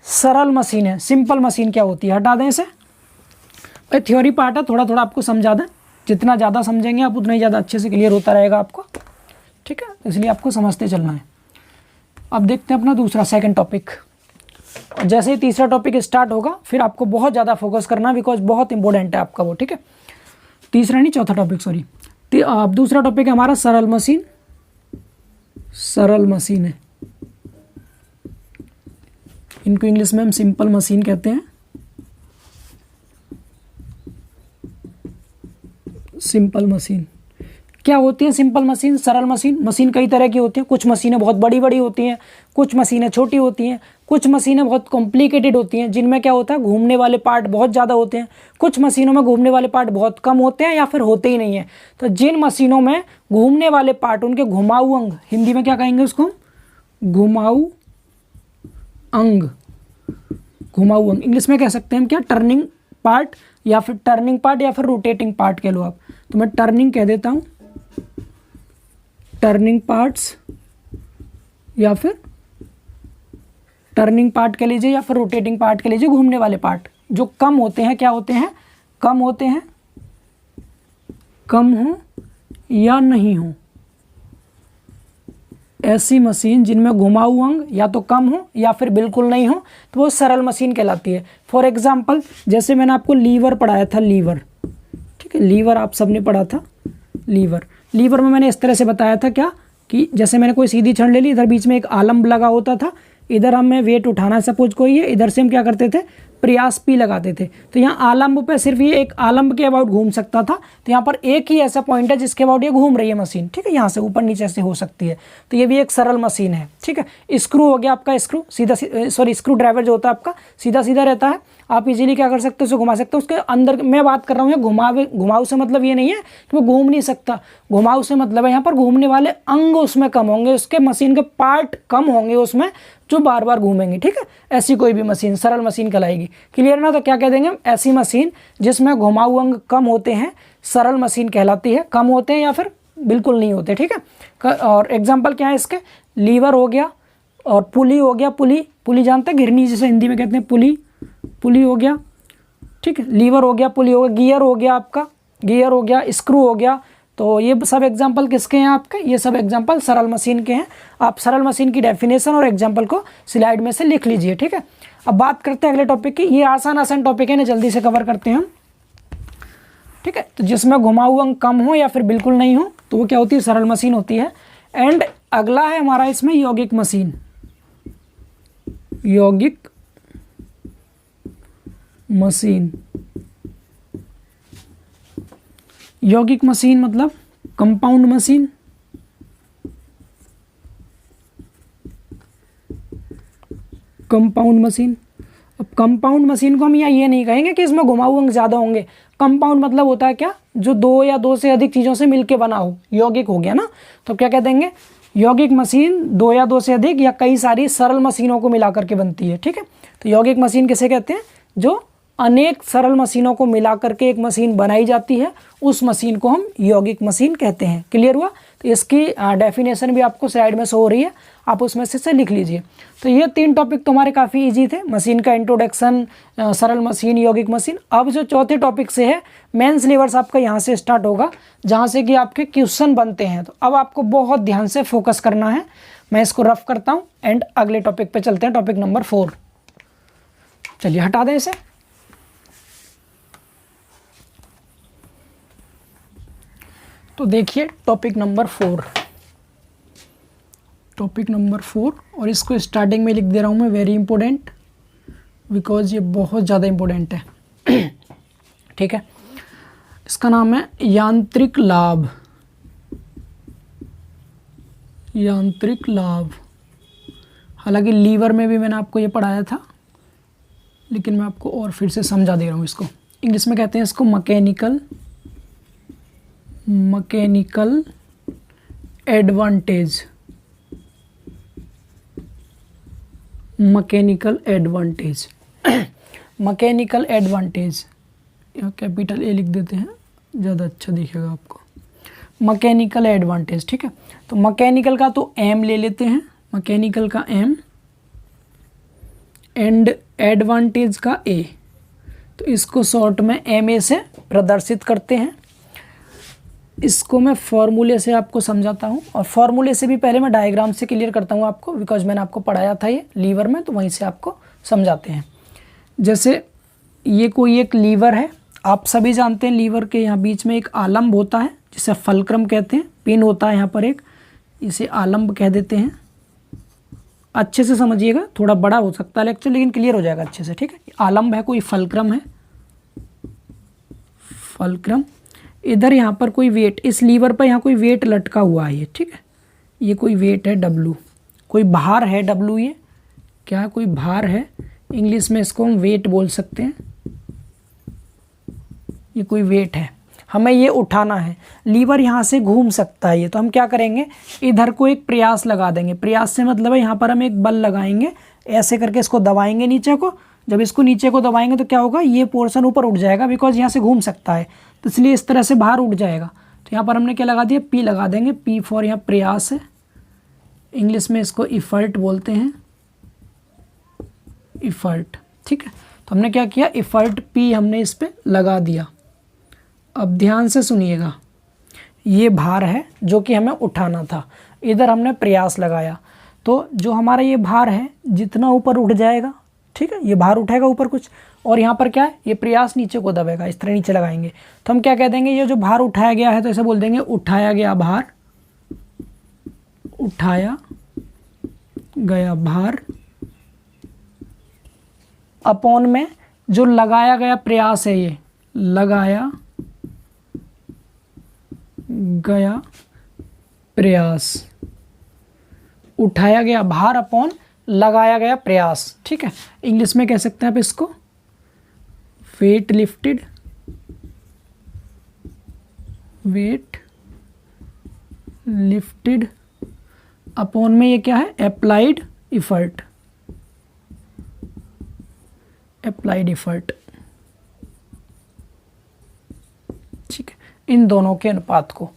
सरल मशीन है, सिंपल मशीन क्या होती है। हटा दें इसे, भाई थ्योरी पार्ट है, थोड़ा थोड़ा आपको समझा दें। जितना ज़्यादा समझेंगे आप उतना ही ज़्यादा अच्छे से क्लियर होता रहेगा आपको। ठीक है, इसलिए आपको समझते चलना है। अब देखते हैं अपना दूसरा सेकंड टॉपिक। जैसे ही तीसरा टॉपिक स्टार्ट होगा फिर आपको बहुत ज़्यादा फोकस करना, बिकॉज बहुत इंपॉर्टेंट है आपका वो। ठीक है, तीसरा नहीं चौथा टॉपिक, सॉरी। अब दूसरा टॉपिक है हमारा सरल मशीन। सरल मशीन है, इनको इंग्लिश में हम सिंपल मशीन कहते हैं। सिंपल मशीन क्या होती है, सिंपल मशीन, सरल मशीन। मशीन कई तरह की होती है, कुछ मशीनें बहुत बड़ी बड़ी होती हैं, कुछ मशीनें छोटी होती हैं, कुछ मशीनें बहुत कॉम्प्लिकेटेड होती हैं जिनमें क्या होता है, घूमने वाले पार्ट बहुत ज़्यादा होते हैं। कुछ मशीनों में घूमने वाले पार्ट बहुत कम होते हैं या फिर होते ही नहीं हैं। तो जिन मशीनों में घूमने वाले पार्ट, उनके घुमाऊ अंग, हिंदी में क्या कहेंगे उसको, घुमाऊ अंग, घुमाऊ अंग। इंग्लिश में कह सकते हैं हम क्या, टर्निंग पार्ट, या फिर टर्निंग पार्ट, या फिर रोटेटिंग पार्ट कह लो आप। तो मैं टर्निंग कह देता हूँ, टर्निंग पार्ट्स, या फिर टर्निंग पार्ट कह लीजिए, या फिर रोटेटिंग पार्ट कह लीजिए। घूमने वाले पार्ट जो कम होते हैं, क्या होते हैं, कम होते हैं, कम हो या नहीं हो, ऐसी मशीन जिनमें घुमाऊ अंग या तो कम हो या फिर बिल्कुल नहीं हो, तो वो सरल मशीन कहलाती है। फॉर एग्जांपल, जैसे मैंने आपको लीवर पढ़ाया था, लीवर। ठीक है, लीवर आप सबने पढ़ा था। लीवर में मैंने इस तरह से बताया था क्या, कि जैसे मैंने कोई सीधी छड़ ले ली, इधर बीच में एक आलम्ब लगा होता था, इधर हमें वेट उठाना सपोज कोई है, इधर से हम क्या करते थे, प्रयास पी लगाते थे। तो यहाँ आलम्ब पे सिर्फ ये एक आलम्ब के अबाउट घूम सकता था। तो यहाँ पर एक ही ऐसा पॉइंट है जिसके अबाउट ये घूम रही है मशीन। ठीक है, यहाँ से ऊपर नीचे से हो सकती है। तो ये भी एक सरल मशीन है। ठीक है, स्क्रू हो गया आपका, स्क्रू सीधा, सॉरी स्क्रू ड्राइवर जो होता है आपका सीधा सीधा रहता है, आप इजीली क्या कर सकते हो, उसे घुमा सकते हो। उसके अंदर मैं बात कर रहा हूँ, घुमाऊ से मतलब ये नहीं है कि वो घूम नहीं सकता। घुमाऊ से मतलब है यहाँ पर घूमने वाले अंग उसमें कम होंगे, उसके मशीन के पार्ट कम होंगे उसमें, जो बार बार घूमेंगे। ठीक है, ऐसी कोई भी मशीन सरल मशीन कहलाएगी। क्लियर ना। तो क्या कह देंगे हम, ऐसी मशीन जिसमें घुमाऊ अंग कम होते हैं सरल मशीन कहलाती है। कम होते हैं या फिर बिल्कुल नहीं होते। ठीक है, और एग्जाम्पल क्या है इसके, लीवर हो गया और पुली हो गया। पुली जानते हैं, घिरनी जिसे हिंदी में कहते हैं, पुली हो गया। ठीक है, लीवर हो गया, पुली हो गया, गियर हो गया आपका, गियर हो गया, स्क्रू हो गया। तो ये सब एग्जाम्पल किसके हैं आपके, ये सब एग्जाम्पल सरल मशीन के हैं। आप सरल मशीन की डेफिनेशन और एग्जाम्पल को स्लाइड में से लिख लीजिए। ठीक है, अब बात करते हैं अगले टॉपिक की। ये आसान टॉपिक है ना, जल्दी से कवर करते हैं हम। ठीक है, तो जिसमें घुमाऊ अंग कम हो या फिर बिल्कुल नहीं हो, तो वो क्या होती है, सरल मशीन होती है। एंड अगला है हमारा इसमें यौगिक मशीन। यौगिक मशीन, यौगिक मशीन मतलब कंपाउंड मशीन। कंपाउंड मशीन, अब कंपाउंड मशीन को हम यहाँ ये नहीं कहेंगे कि इसमें घुमाऊ अंग ज़्यादा होंगे। कंपाउंड मतलब होता है क्या, जो दो या दो से अधिक चीज़ों से मिलके बना हो, यौगिक हो गया ना। तो क्या कह देंगे, यौगिक मशीन दो या दो से अधिक या कई सारी सरल मशीनों को मिला करके बनती है। ठीक है, तो यौगिक मशीन किसे कहते हैं, जो अनेक सरल मशीनों को मिला करके एक मशीन बनाई जाती है, उस मशीन को हम यौगिक मशीन कहते हैं। क्लियर हुआ। तो इसकी डेफिनेशन भी आपको स्लाइड में शो हो रही है, आप उसमें से लिख लीजिए। तो ये 3 टॉपिक तुम्हारे काफ़ी इजी थे, मशीन का इंट्रोडक्शन, सरल मशीन, यौगिक मशीन। अब जो चौथे टॉपिक से है मेन सिलेबस आपका यहाँ से स्टार्ट होगा, जहाँ से कि आपके क्वेश्चन बनते हैं। तो अब आपको बहुत ध्यान से फोकस करना है। मैं इसको रफ करता हूँ एंड अगले टॉपिक पे चलते हैं, टॉपिक नंबर 4। चलिए हटा दें इसे। तो देखिए टॉपिक नंबर 4, टॉपिक नंबर 4, और इसको स्टार्टिंग में लिख दे रहा हूँ मैं, वेरी इंपॉर्टेंट, बिकॉज ये बहुत ज़्यादा इंपॉर्टेंट है। ठीक है, इसका नाम है यांत्रिक लाभ। यांत्रिक लाभ, हालांकि लीवर में भी मैंने आपको ये पढ़ाया था, लेकिन मैं आपको और फिर से समझा दे रहा हूँ इसको। इंग्लिश में कहते हैं इसको mechanical advantage. Mechanical advantage, mechanical advantage, यहाँ कैपिटल ए लिख देते हैं, ज़्यादा अच्छा दिखेगा आपको। मैकेनिकल एडवांटेज, ठीक है। तो मैकेनिकल का तो एम ले लेते हैं, मैकेनिकल का एम, एंड एडवांटेज का ए। तो इसको शॉर्ट में एम ए से प्रदर्शित करते हैं। इसको मैं फॉर्मूले से आपको समझाता हूँ, और फॉर्मूले से भी पहले मैं डायग्राम से क्लियर करता हूँ आपको, बिकॉज मैंने आपको पढ़ाया था ये लीवर में, तो वहीं से आपको समझाते हैं। जैसे ये कोई एक लीवर है, आप सभी जानते हैं लीवर के यहाँ बीच में एक आलम्ब होता है जिसे फलक्रम कहते हैं, पिन होता है यहाँ पर एक, इसे आलम्ब कह देते हैं। अच्छे से समझिएगा, थोड़ा बड़ा हो सकता है लेक्चर, लेकिन क्लियर हो जाएगा अच्छे से, ठीक है। आलम्ब है, कोई फलक्रम है, फलक्रम। इधर यहाँ पर कोई वेट, इस लीवर पर यहाँ कोई वेट लटका हुआ है ये, ठीक है। ये कोई वेट है डब्लू, कोई भार है डब्लू, ये क्या, कोई भार है, इंग्लिश में इसको हम वेट बोल सकते हैं। ये कोई वेट है, हमें ये उठाना है। लीवर यहाँ से घूम सकता है ये, तो हम क्या करेंगे, इधर को एक प्रयास लगा देंगे। प्रयास से मतलब है यहाँ पर हम एक बल लगाएंगे, ऐसे करके इसको दबाएंगे नीचे को। जब इसको नीचे को दबाएंगे तो क्या होगा, ये पोर्शन ऊपर उठ जाएगा, बिकॉज यहाँ से घूम सकता है, तो इसलिए इस तरह से बाहर उठ जाएगा। तो यहाँ पर हमने क्या लगा दिया, पी लगा देंगे। पी फॉर यहाँ प्रयास है, इंग्लिश में इसको इफर्ट बोलते हैं, इफर्ट, ठीक है। तो हमने क्या किया, इफर्ट पी हमने इस पर लगा दिया। अब ध्यान से सुनिएगा, ये भार है जो कि हमें उठाना था, इधर हमने प्रयास लगाया, तो जो हमारा ये भार है जितना ऊपर उठ जाएगा, ठीक है, ये भार उठेगा ऊपर कुछ, और यहाँ पर क्या है, ये प्रयास नीचे को दबेगा, इस तरह नीचे लगाएंगे। तो हम क्या कह देंगे, ये जो भार उठाया गया है, तो ऐसे बोल देंगे उठाया गया भार, उठाया गया भार, अपॉन में जो लगाया गया प्रयास है, ये लगाया गया प्रयास, उठाया गया भार अपॉन लगाया गया प्रयास, ठीक है। इंग्लिश में कह सकते हैं आप इसको weight lifted, weight lifted upon में ये क्या है, अप्लाइड इफर्ट, अप्लाइड इफर्ट, ठीक है। इन दोनों के अनुपात को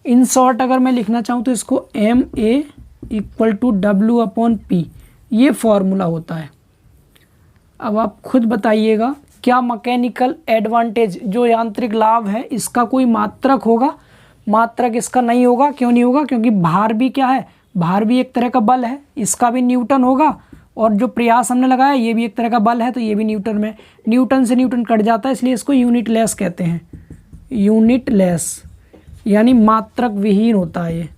इन शॉर्ट अगर मैं लिखना चाहूँ तो इसको M A equal to W upon P, ये फॉर्मूला होता है। अब आप खुद बताइएगा, क्या मैकेनिकल एडवांटेज जो यांत्रिक लाभ है इसका कोई मात्रक होगा? मात्रक इसका नहीं होगा। क्यों नहीं होगा? क्योंकि भार भी क्या है, भार भी एक तरह का बल है, इसका भी न्यूटन होगा, और जो प्रयास हमने लगाया ये भी एक तरह का बल है, तो ये भी न्यूटन में, न्यूटन से न्यूटन कट जाता है, इसलिए इसको यूनिट लेस कहते हैं। यूनिट लेस यानी मात्रक विहीन होता है ये,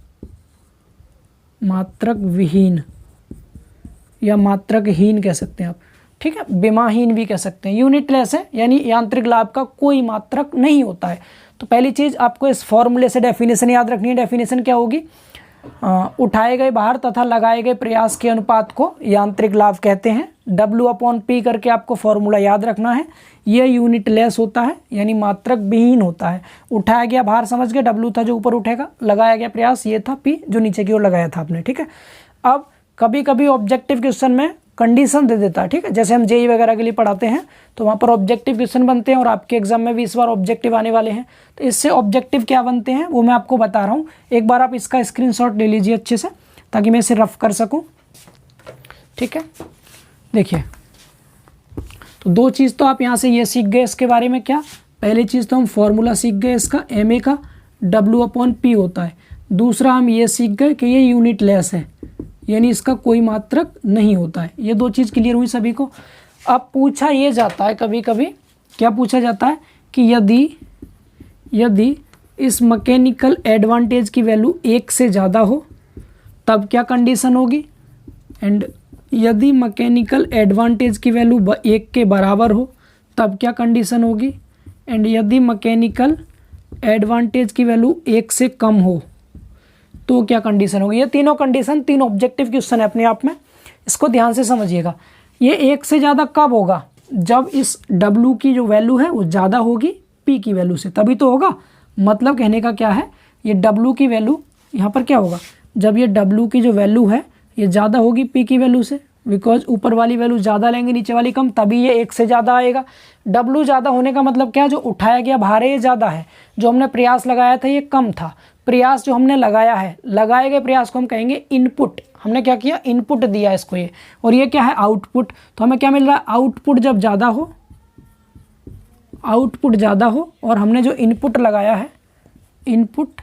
मात्रक विहीन या मात्रकहीन कह सकते हैं आप, ठीक है, विमाहीन भी कह सकते हैं। यूनिट लेस है यानी यांत्रिक लाभ का कोई मात्रक नहीं होता है। तो पहली चीज़ आपको इस फॉर्मूले से डेफिनेशन याद रखनी है। डेफिनेशन क्या होगी? उठाए गए भार तथा लगाए गए प्रयास के अनुपात को यांत्रिक लाभ कहते हैं। W अपॉन P करके आपको फॉर्मूला याद रखना है। यह यूनिट लेस होता है यानी मात्रक विहीन होता है। उठाया गया भार समझ गए, W था जो ऊपर उठेगा, लगाया गया प्रयास ये था P जो नीचे की ओर लगाया था आपने, ठीक है। अब कभी कभी ऑब्जेक्टिव क्वेश्चन में कंडीशन दे देता है, ठीक है। जैसे हम जेई वगैरह के लिए पढ़ाते हैं तो वहाँ पर ऑब्जेक्टिव क्वेश्चन बनते हैं और आपके एग्जाम में भी इस बार ऑब्जेक्टिव आने वाले हैं। तो इससे ऑब्जेक्टिव क्या बनते हैं वो मैं आपको बता रहा हूँ। एक बार आप इसका स्क्रीनशॉट ले लीजिए अच्छे से, ताकि मैं इसे रफ कर सकूँ, ठीक है। देखिए, तो दो चीज़ तो आप यहाँ से ये सीख गए इसके बारे में। क्या? पहली चीज़ तो हम फॉर्मूला सीख गए इसका, एम ए का W/P होता है। दूसरा हम ये सीख गए कि ये यूनिट लेस है, यानी इसका कोई मात्रक नहीं होता है। ये दो चीज़ क्लियर हुई सभी को। अब पूछा ये जाता है कभी कभी, क्या पूछा जाता है कि यदि इस मैकेनिकल एडवांटेज की वैल्यू 1 से ज़्यादा हो तब क्या कंडीशन होगी, एंड यदि मैकेनिकल एडवांटेज की वैल्यू 1 के बराबर हो तब क्या कंडीशन होगी, एंड यदि मैकेनिकल एडवांटेज की वैल्यू 1 से कम हो तो क्या कंडीशन होगी। ये तीनों कंडीशन 3 ऑब्जेक्टिव क्वेश्चन है अपने आप में, इसको ध्यान से समझिएगा। ये 1 से ज़्यादा कब होगा, जब इस W की जो वैल्यू है वो ज़्यादा होगी P की वैल्यू से, तभी तो होगा। मतलब कहने का क्या है, ये W की वैल्यू यहाँ पर क्या होगा, जब ये W की जो वैल्यू है ये ज़्यादा होगी P की वैल्यू से, बिकॉज ऊपर वाली वैल्यू ज़्यादा लेंगे नीचे वाली कम, तभी ये 1 से ज़्यादा आएगा। W ज़्यादा होने का मतलब क्या है, जो उठाया गया भार है ये ज़्यादा है, जो हमने प्रयास लगाया था ये कम था। प्रयास जो हमने लगाया है, लगाए गए प्रयास को हम कहेंगे इनपुट। हमने क्या किया, इनपुट दिया इसको ये, और ये क्या है, आउटपुट। तो हमें क्या मिल रहा है, आउटपुट जब ज़्यादा हो, आउटपुट ज़्यादा हो और हमने जो इनपुट लगाया है, इनपुट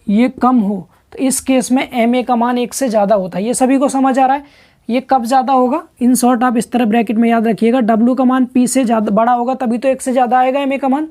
ये कम हो, तो इस केस में एम ए का मान 1 से ज़्यादा होता है। ये सभी को समझ आ रहा है। ये कब ज़्यादा होगा, इन शॉर्ट आप इस तरह ब्रैकेट में याद रखिएगा, W का मान P से ज़्यादा बड़ा होगा तभी तो 1 से ज़्यादा आएगा एम ए का मान।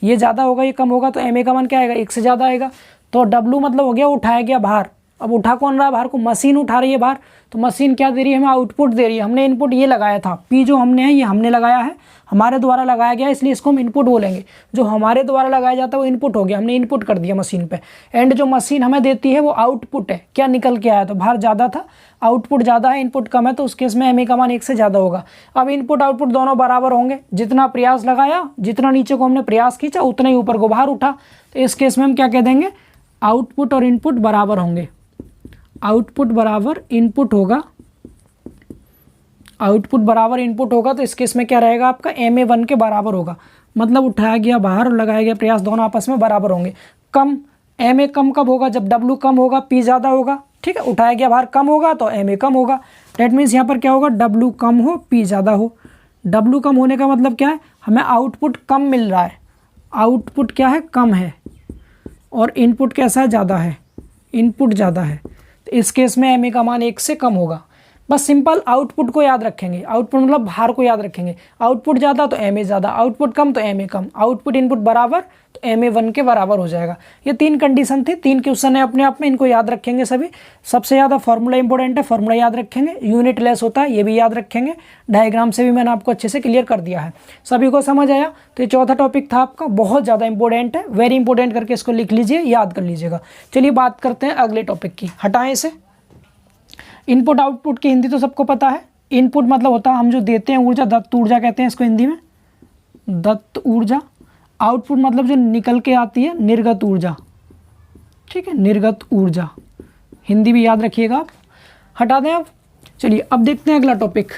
ये ज़्यादा होगा ये कम होगा तो एम ए का मान क्या आएगा, 1 से ज़्यादा आएगा। तो W मतलब हो गया उठाया गया भार। अब उठा कौन रहा है भार को, मशीन उठा रही है भार। तो मशीन क्या दे रही है, हमें आउटपुट दे रही है। हमने इनपुट ये लगाया था, P जो हमने है ये हमने लगाया है, हमारे द्वारा लगाया गया, इसलिए इसको हम इनपुट बोलेंगे। जो हमारे द्वारा लगाया जाता है वो इनपुट हो गया, हमने इनपुट कर दिया मशीन पे। एंड जो मशीन हमें देती है वो आउटपुट है। क्या निकल के आया, तो भार ज़्यादा था, आउटपुट ज़्यादा है, इनपुट कम है, तो उस केस में एम ए का मान 1 से ज़्यादा होगा। अब इनपुट आउटपुट दोनों बराबर होंगे, जितना प्रयास लगाया, जितना नीचे को हमने प्रयास खींचा उतना ही ऊपर को भार उठा। तो इस केस में हम क्या कह देंगे, आउटपुट और इनपुट बराबर होंगे। आउटपुट बराबर इनपुट होगा, आउटपुट बराबर इनपुट होगा, तो इस केस में क्या रहेगा आपका, एम ए 1 के बराबर होगा। मतलब उठाया गया भार और लगाया गया प्रयास दोनों आपस में बराबर होंगे। कम, एम ए कम कब होगा, जब W कम होगा P ज़्यादा होगा, ठीक है। उठाया गया भार कम होगा तो एम ए कम होगा। डेट मीन्स यहाँ पर क्या होगा, W कम हो P ज़्यादा हो। W कम होने का मतलब क्या है, हमें आउटपुट कम मिल रहा है, आउटपुट क्या है, कम है, और इनपुट कैसा है, ज़्यादा है, इनपुट ज़्यादा है। तो इस केस में एम ए का मान 1 से कम होगा। बस सिंपल आउटपुट को याद रखेंगे, आउटपुट मतलब भार को याद रखेंगे। आउटपुट ज़्यादा तो एम ए ज़्यादा, आउटपुट कम तो एम ए कम, आउटपुट इनपुट बराबर तो एम ए 1 के बराबर हो जाएगा। ये 3 कंडीशन थी, 3 क्वेश्चन है अपने आप में, इनको याद रखेंगे सभी। सबसे ज़्यादा फॉर्मूला इंपॉर्टेंट है, फॉर्मूला याद रखेंगे। यूनिट लेस होता है, ये भी याद रखेंगे। डायग्राम से भी मैंने आपको अच्छे से क्लियर कर दिया है। सभी को समझ आया। तो ये चौथा टॉपिक था आपका, बहुत ज़्यादा इंपॉर्टेंट है, वेरी इंपॉर्टेंट करके इसको लिख लीजिए, याद कर लीजिएगा। चलिए बात करते हैं अगले टॉपिक की, हटाएं इसे। इनपुट आउटपुट की हिंदी तो सबको पता है। इनपुट मतलब होता है हम जो देते हैं ऊर्जा, दत्त ऊर्जा कहते हैं इसको हिंदी में, दत्त ऊर्जा। आउटपुट मतलब जो निकल के आती है, निर्गत ऊर्जा, ठीक है, निर्गत ऊर्जा। हिंदी भी याद रखिएगा आप। हटा दें अब। चलिए अब देखते हैं अगला टॉपिक।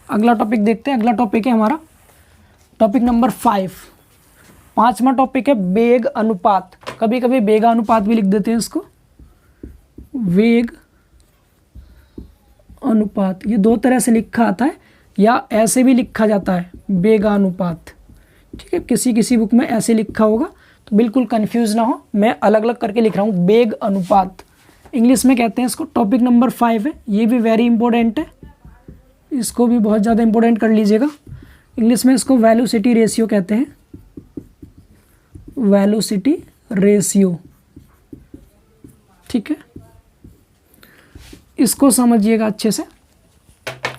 अगला टॉपिक देखते हैं। अगला टॉपिक है हमारा टॉपिक नंबर 5। 5वां टॉपिक है वेग अनुपात। कभी कभी वेगानुपात भी लिख देते हैं इसको, वेग अनुपात। ये 2 तरह से लिखा आता है, या ऐसे भी लिखा जाता है, वेगानुपात, ठीक है। किसी किसी बुक में ऐसे लिखा होगा, तो बिल्कुल कंफ्यूज ना हो, मैं अलग अलग करके लिख रहा हूँ, वेग अनुपात इंग्लिश में कहते हैं इसको। टॉपिक नंबर 5 है, ये भी वेरी इंपॉर्टेंट है, इसको भी बहुत ज़्यादा इंपॉर्टेंट कर लीजिएगा। इंग्लिश में इसको वेलोसिटी रेशियो कहते हैं, वेलोसिटी रेशियो, ठीक है। इसको समझिएगा अच्छे से,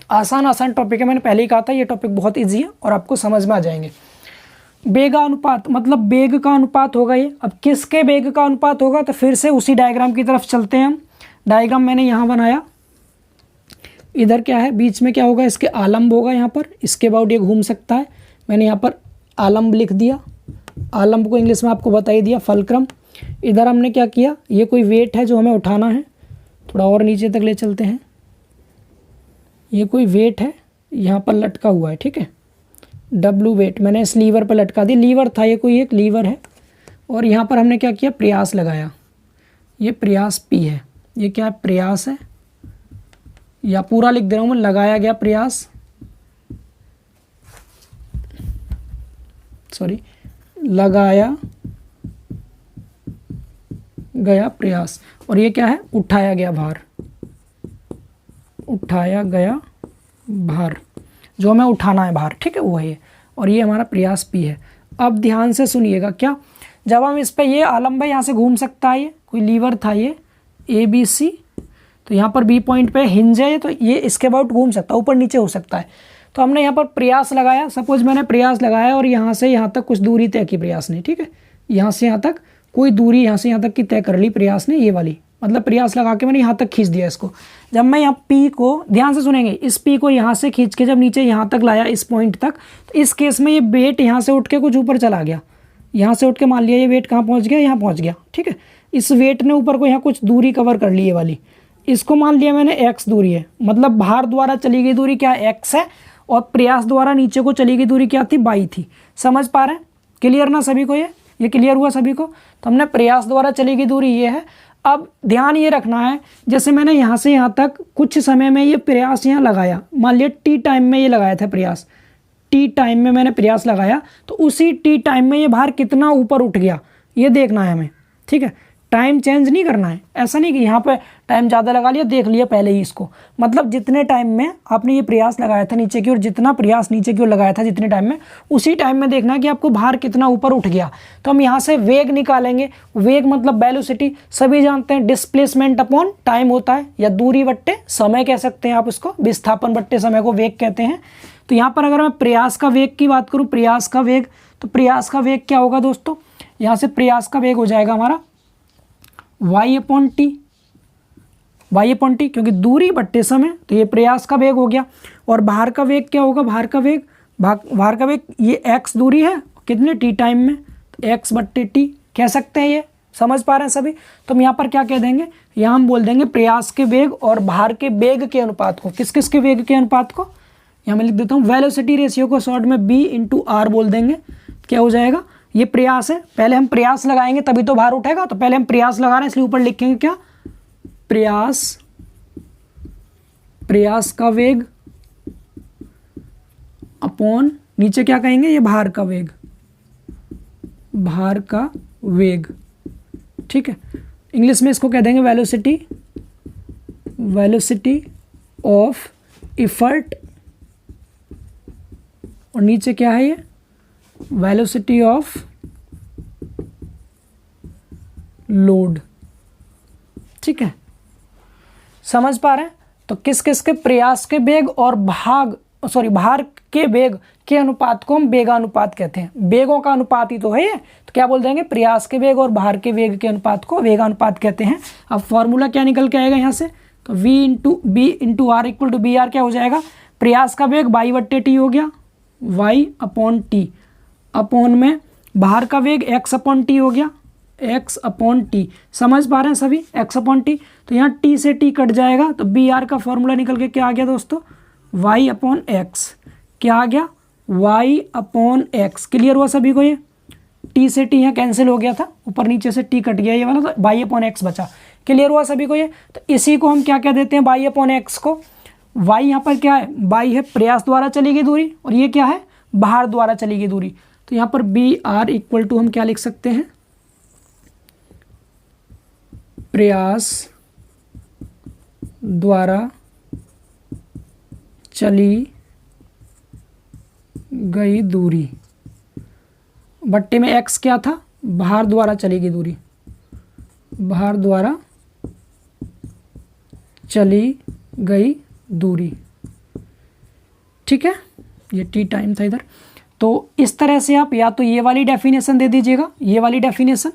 आसान टॉपिक है, मैंने पहले ही कहा था ये टॉपिक बहुत इजी है और आपको समझ में आ जाएंगे। वेगानुपात मतलब वेग का अनुपात होगा ये। अब किसके वेग का अनुपात होगा, तो फिर से उसी डायग्राम की तरफ चलते हैं हम। डायग्राम मैंने यहाँ बनाया, इधर क्या है, बीच में क्या होगा, इसके आलम्ब होगा यहाँ पर, इसके अबाउट ये घूम सकता है। मैंने यहाँ पर आलम्ब लिख दिया, आलम्ब को इंग्लिश में आपको बता ही दिया, फलक्रम। इधर हमने क्या किया, ये कोई वेट है जो हमें उठाना है, थोड़ा और नीचे तक ले चलते हैं, ये कोई वेट है यहाँ पर लटका हुआ है, ठीक है, W वेट मैंने इस लीवर पर लटका दी, लीवर था ये, कोई एक लीवर है, और यहाँ पर हमने क्या किया, प्रयास लगाया, ये प्रयास P है, ये क्या है, प्रयास है, या पूरा लिख दे रहा हूँ मैं, लगाया गया प्रयास, सॉरी, लगाया गया प्रयास, और ये क्या है, उठाया गया भार, उठाया गया भार, जो हमें उठाना है भार, ठीक है, वो है ये, और ये हमारा प्रयास P है। अब ध्यान से सुनिएगा, क्या जब हम इस पे, ये आलम्ब है, यहाँ से घूम सकता है, ये कोई लीवर था, ये ABC, तो यहाँ पर B पॉइंट पे हिंज है, तो ये इसके अबाउट घूम सकता है, ऊपर नीचे हो सकता है। तो हमने यहाँ पर प्रयास लगाया, सपोज मैंने प्रयास लगाया और यहाँ से यहाँ तक कुछ दूरी तय की प्रयास ने, ठीक है, यहाँ से यहाँ तक कोई दूरी, यहाँ से यहाँ तक की तय कर ली प्रयास ने, ये वाली, मतलब प्रयास लगा के मैंने यहाँ तक खींच दिया इसको। जब मैं यहाँ P को, ध्यान से सुनेंगे, इस P को यहाँ से खींच के जब नीचे यहाँ तक लाया, इस पॉइंट तक, तो इस केस में ये वेट यहाँ से उठ के कुछ ऊपर चला गया, यहाँ से उठ के मान लिया ये वेट कहाँ पहुँच गया, यहाँ पहुँच गया, ठीक है, इस वेट ने ऊपर को यहाँ कुछ दूरी कवर कर ली, ये वाली, इसको मान लिया मैंने x दूरी है, मतलब भार द्वारा चली गई दूरी क्या x है, और प्रयास द्वारा नीचे को चली गई दूरी क्या थी, y थी। समझ पा रहे हैं, क्लियर ना सभी को, ये क्लियर हुआ सभी को। तो हमने प्रयास द्वारा चली गई दूरी ये है। अब ध्यान ये रखना है, जैसे मैंने यहाँ से यहाँ तक कुछ समय में ये प्रयास यहाँ लगाया, मान लिया t टाइम में ये लगाया था प्रयास, t टाइम में मैंने प्रयास लगाया, तो उसी t टाइम में ये भार कितना ऊपर उठ गया, ये देखना है हमें, ठीक है, टाइम चेंज नहीं करना है, ऐसा नहीं कि यहाँ पे टाइम ज़्यादा लगा लिया, देख लिया पहले ही इसको, मतलब जितने टाइम में आपने ये प्रयास लगाया था नीचे की ओर, जितना प्रयास नीचे की ओर लगाया था जितने टाइम में, उसी टाइम में देखना है कि आपको भार कितना ऊपर उठ गया। तो हम यहाँ से वेग निकालेंगे, वेग मतलब वेलोसिटी, सभी जानते हैं डिस्प्लेसमेंट अपॉन टाइम होता है, या दूरी बट्टे समय कह सकते हैं आप उसको, विस्थापन बट्टे समय को वेग कहते हैं। तो यहाँ पर अगर मैं प्रयास का वेग की बात करूँ, प्रयास का वेग, तो प्रयास का वेग क्या होगा दोस्तों, यहाँ से प्रयास का वेग हो जाएगा हमारा y अपॉन टी, क्योंकि दूरी बट्टे समय, तो ये प्रयास का वेग हो गया। और भार का वेग क्या होगा, भार का वेग ये x दूरी है, कितने t टाइम में, तो x बट्टे टी कह सकते हैं, ये समझ पा रहे हैं सभी। तो हम यहाँ पर क्या कह देंगे, यहाँ हम बोल देंगे प्रयास के वेग और भार के वेग के अनुपात को, किस किस के वेग के अनुपात को, यहाँ मैं लिख देता हूँ, वेलोसिटी रेशियो को शॉर्ट में b इंटू आर बोल देंगे। क्या हो जाएगा, ये प्रयास है, पहले हम प्रयास लगाएंगे तभी तो भार उठेगा, तो पहले हम प्रयास लगा रहे हैं इसलिए ऊपर लिखेंगे क्या, प्रयास का वेग अपॉन, नीचे क्या कहेंगे, ये भार का वेग, ठीक है, इंग्लिश में इसको कह देंगे वेलोसिटी ऑफ इफर्ट, और नीचे क्या है ये, वेलोसिटी ऑफ लोड, ठीक है, समझ पा रहे हैं। तो किस किस के प्रयास के वेग और भार के वेग के अनुपात को हम वेगानुपात कहते हैं, वेगों का अनुपात ही तो है ये, तो क्या बोल देंगे, प्रयास के वेग और भार के वेग के अनुपात को वेगानुपात कहते हैं। अब फॉर्मूला क्या निकल के आएगा यहाँ से, तो v into B into R equal to B R क्या हो जाएगा, प्रयास का वेग y बट्टे टी हो गया, y अपॉन टी, अपॉन में भार का वेग x अपॉन टी हो गया, x अपॉन टी, समझ पा रहे हैं सभी, x अपॉन टी। तो यहाँ t से t कट जाएगा, तो बी आर का फॉर्मूला निकल के क्या आ गया दोस्तों, y अपॉन एक्स, क्या आ गया, y अपॉन एक्स। क्लियर हुआ सभी को, ये t से t यहाँ कैंसिल हो गया था, ऊपर नीचे से t कट गया ये वाला, तो y अपॉन एक्स बचा। क्लियर हुआ सभी को ये। तो इसी को हम क्या कह देते हैं, y अपॉन एक्स को, y यहाँ पर क्या है, y है प्रयास द्वारा चली गई दूरी, और ये क्या है, भार द्वारा चली गई दूरी। तो यहाँ पर बी आर इक्वल टू हम क्या लिख सकते हैं, प्रयास द्वारा चली गई दूरी, बट्टे में x क्या था, भार द्वारा चली गई दूरी, भार द्वारा चली गई दूरी, ठीक है, ये t टाइम था इधर। तो इस तरह से आप या तो ये वाली डेफिनेशन दे दीजिएगा, ये वाली डेफिनेशन,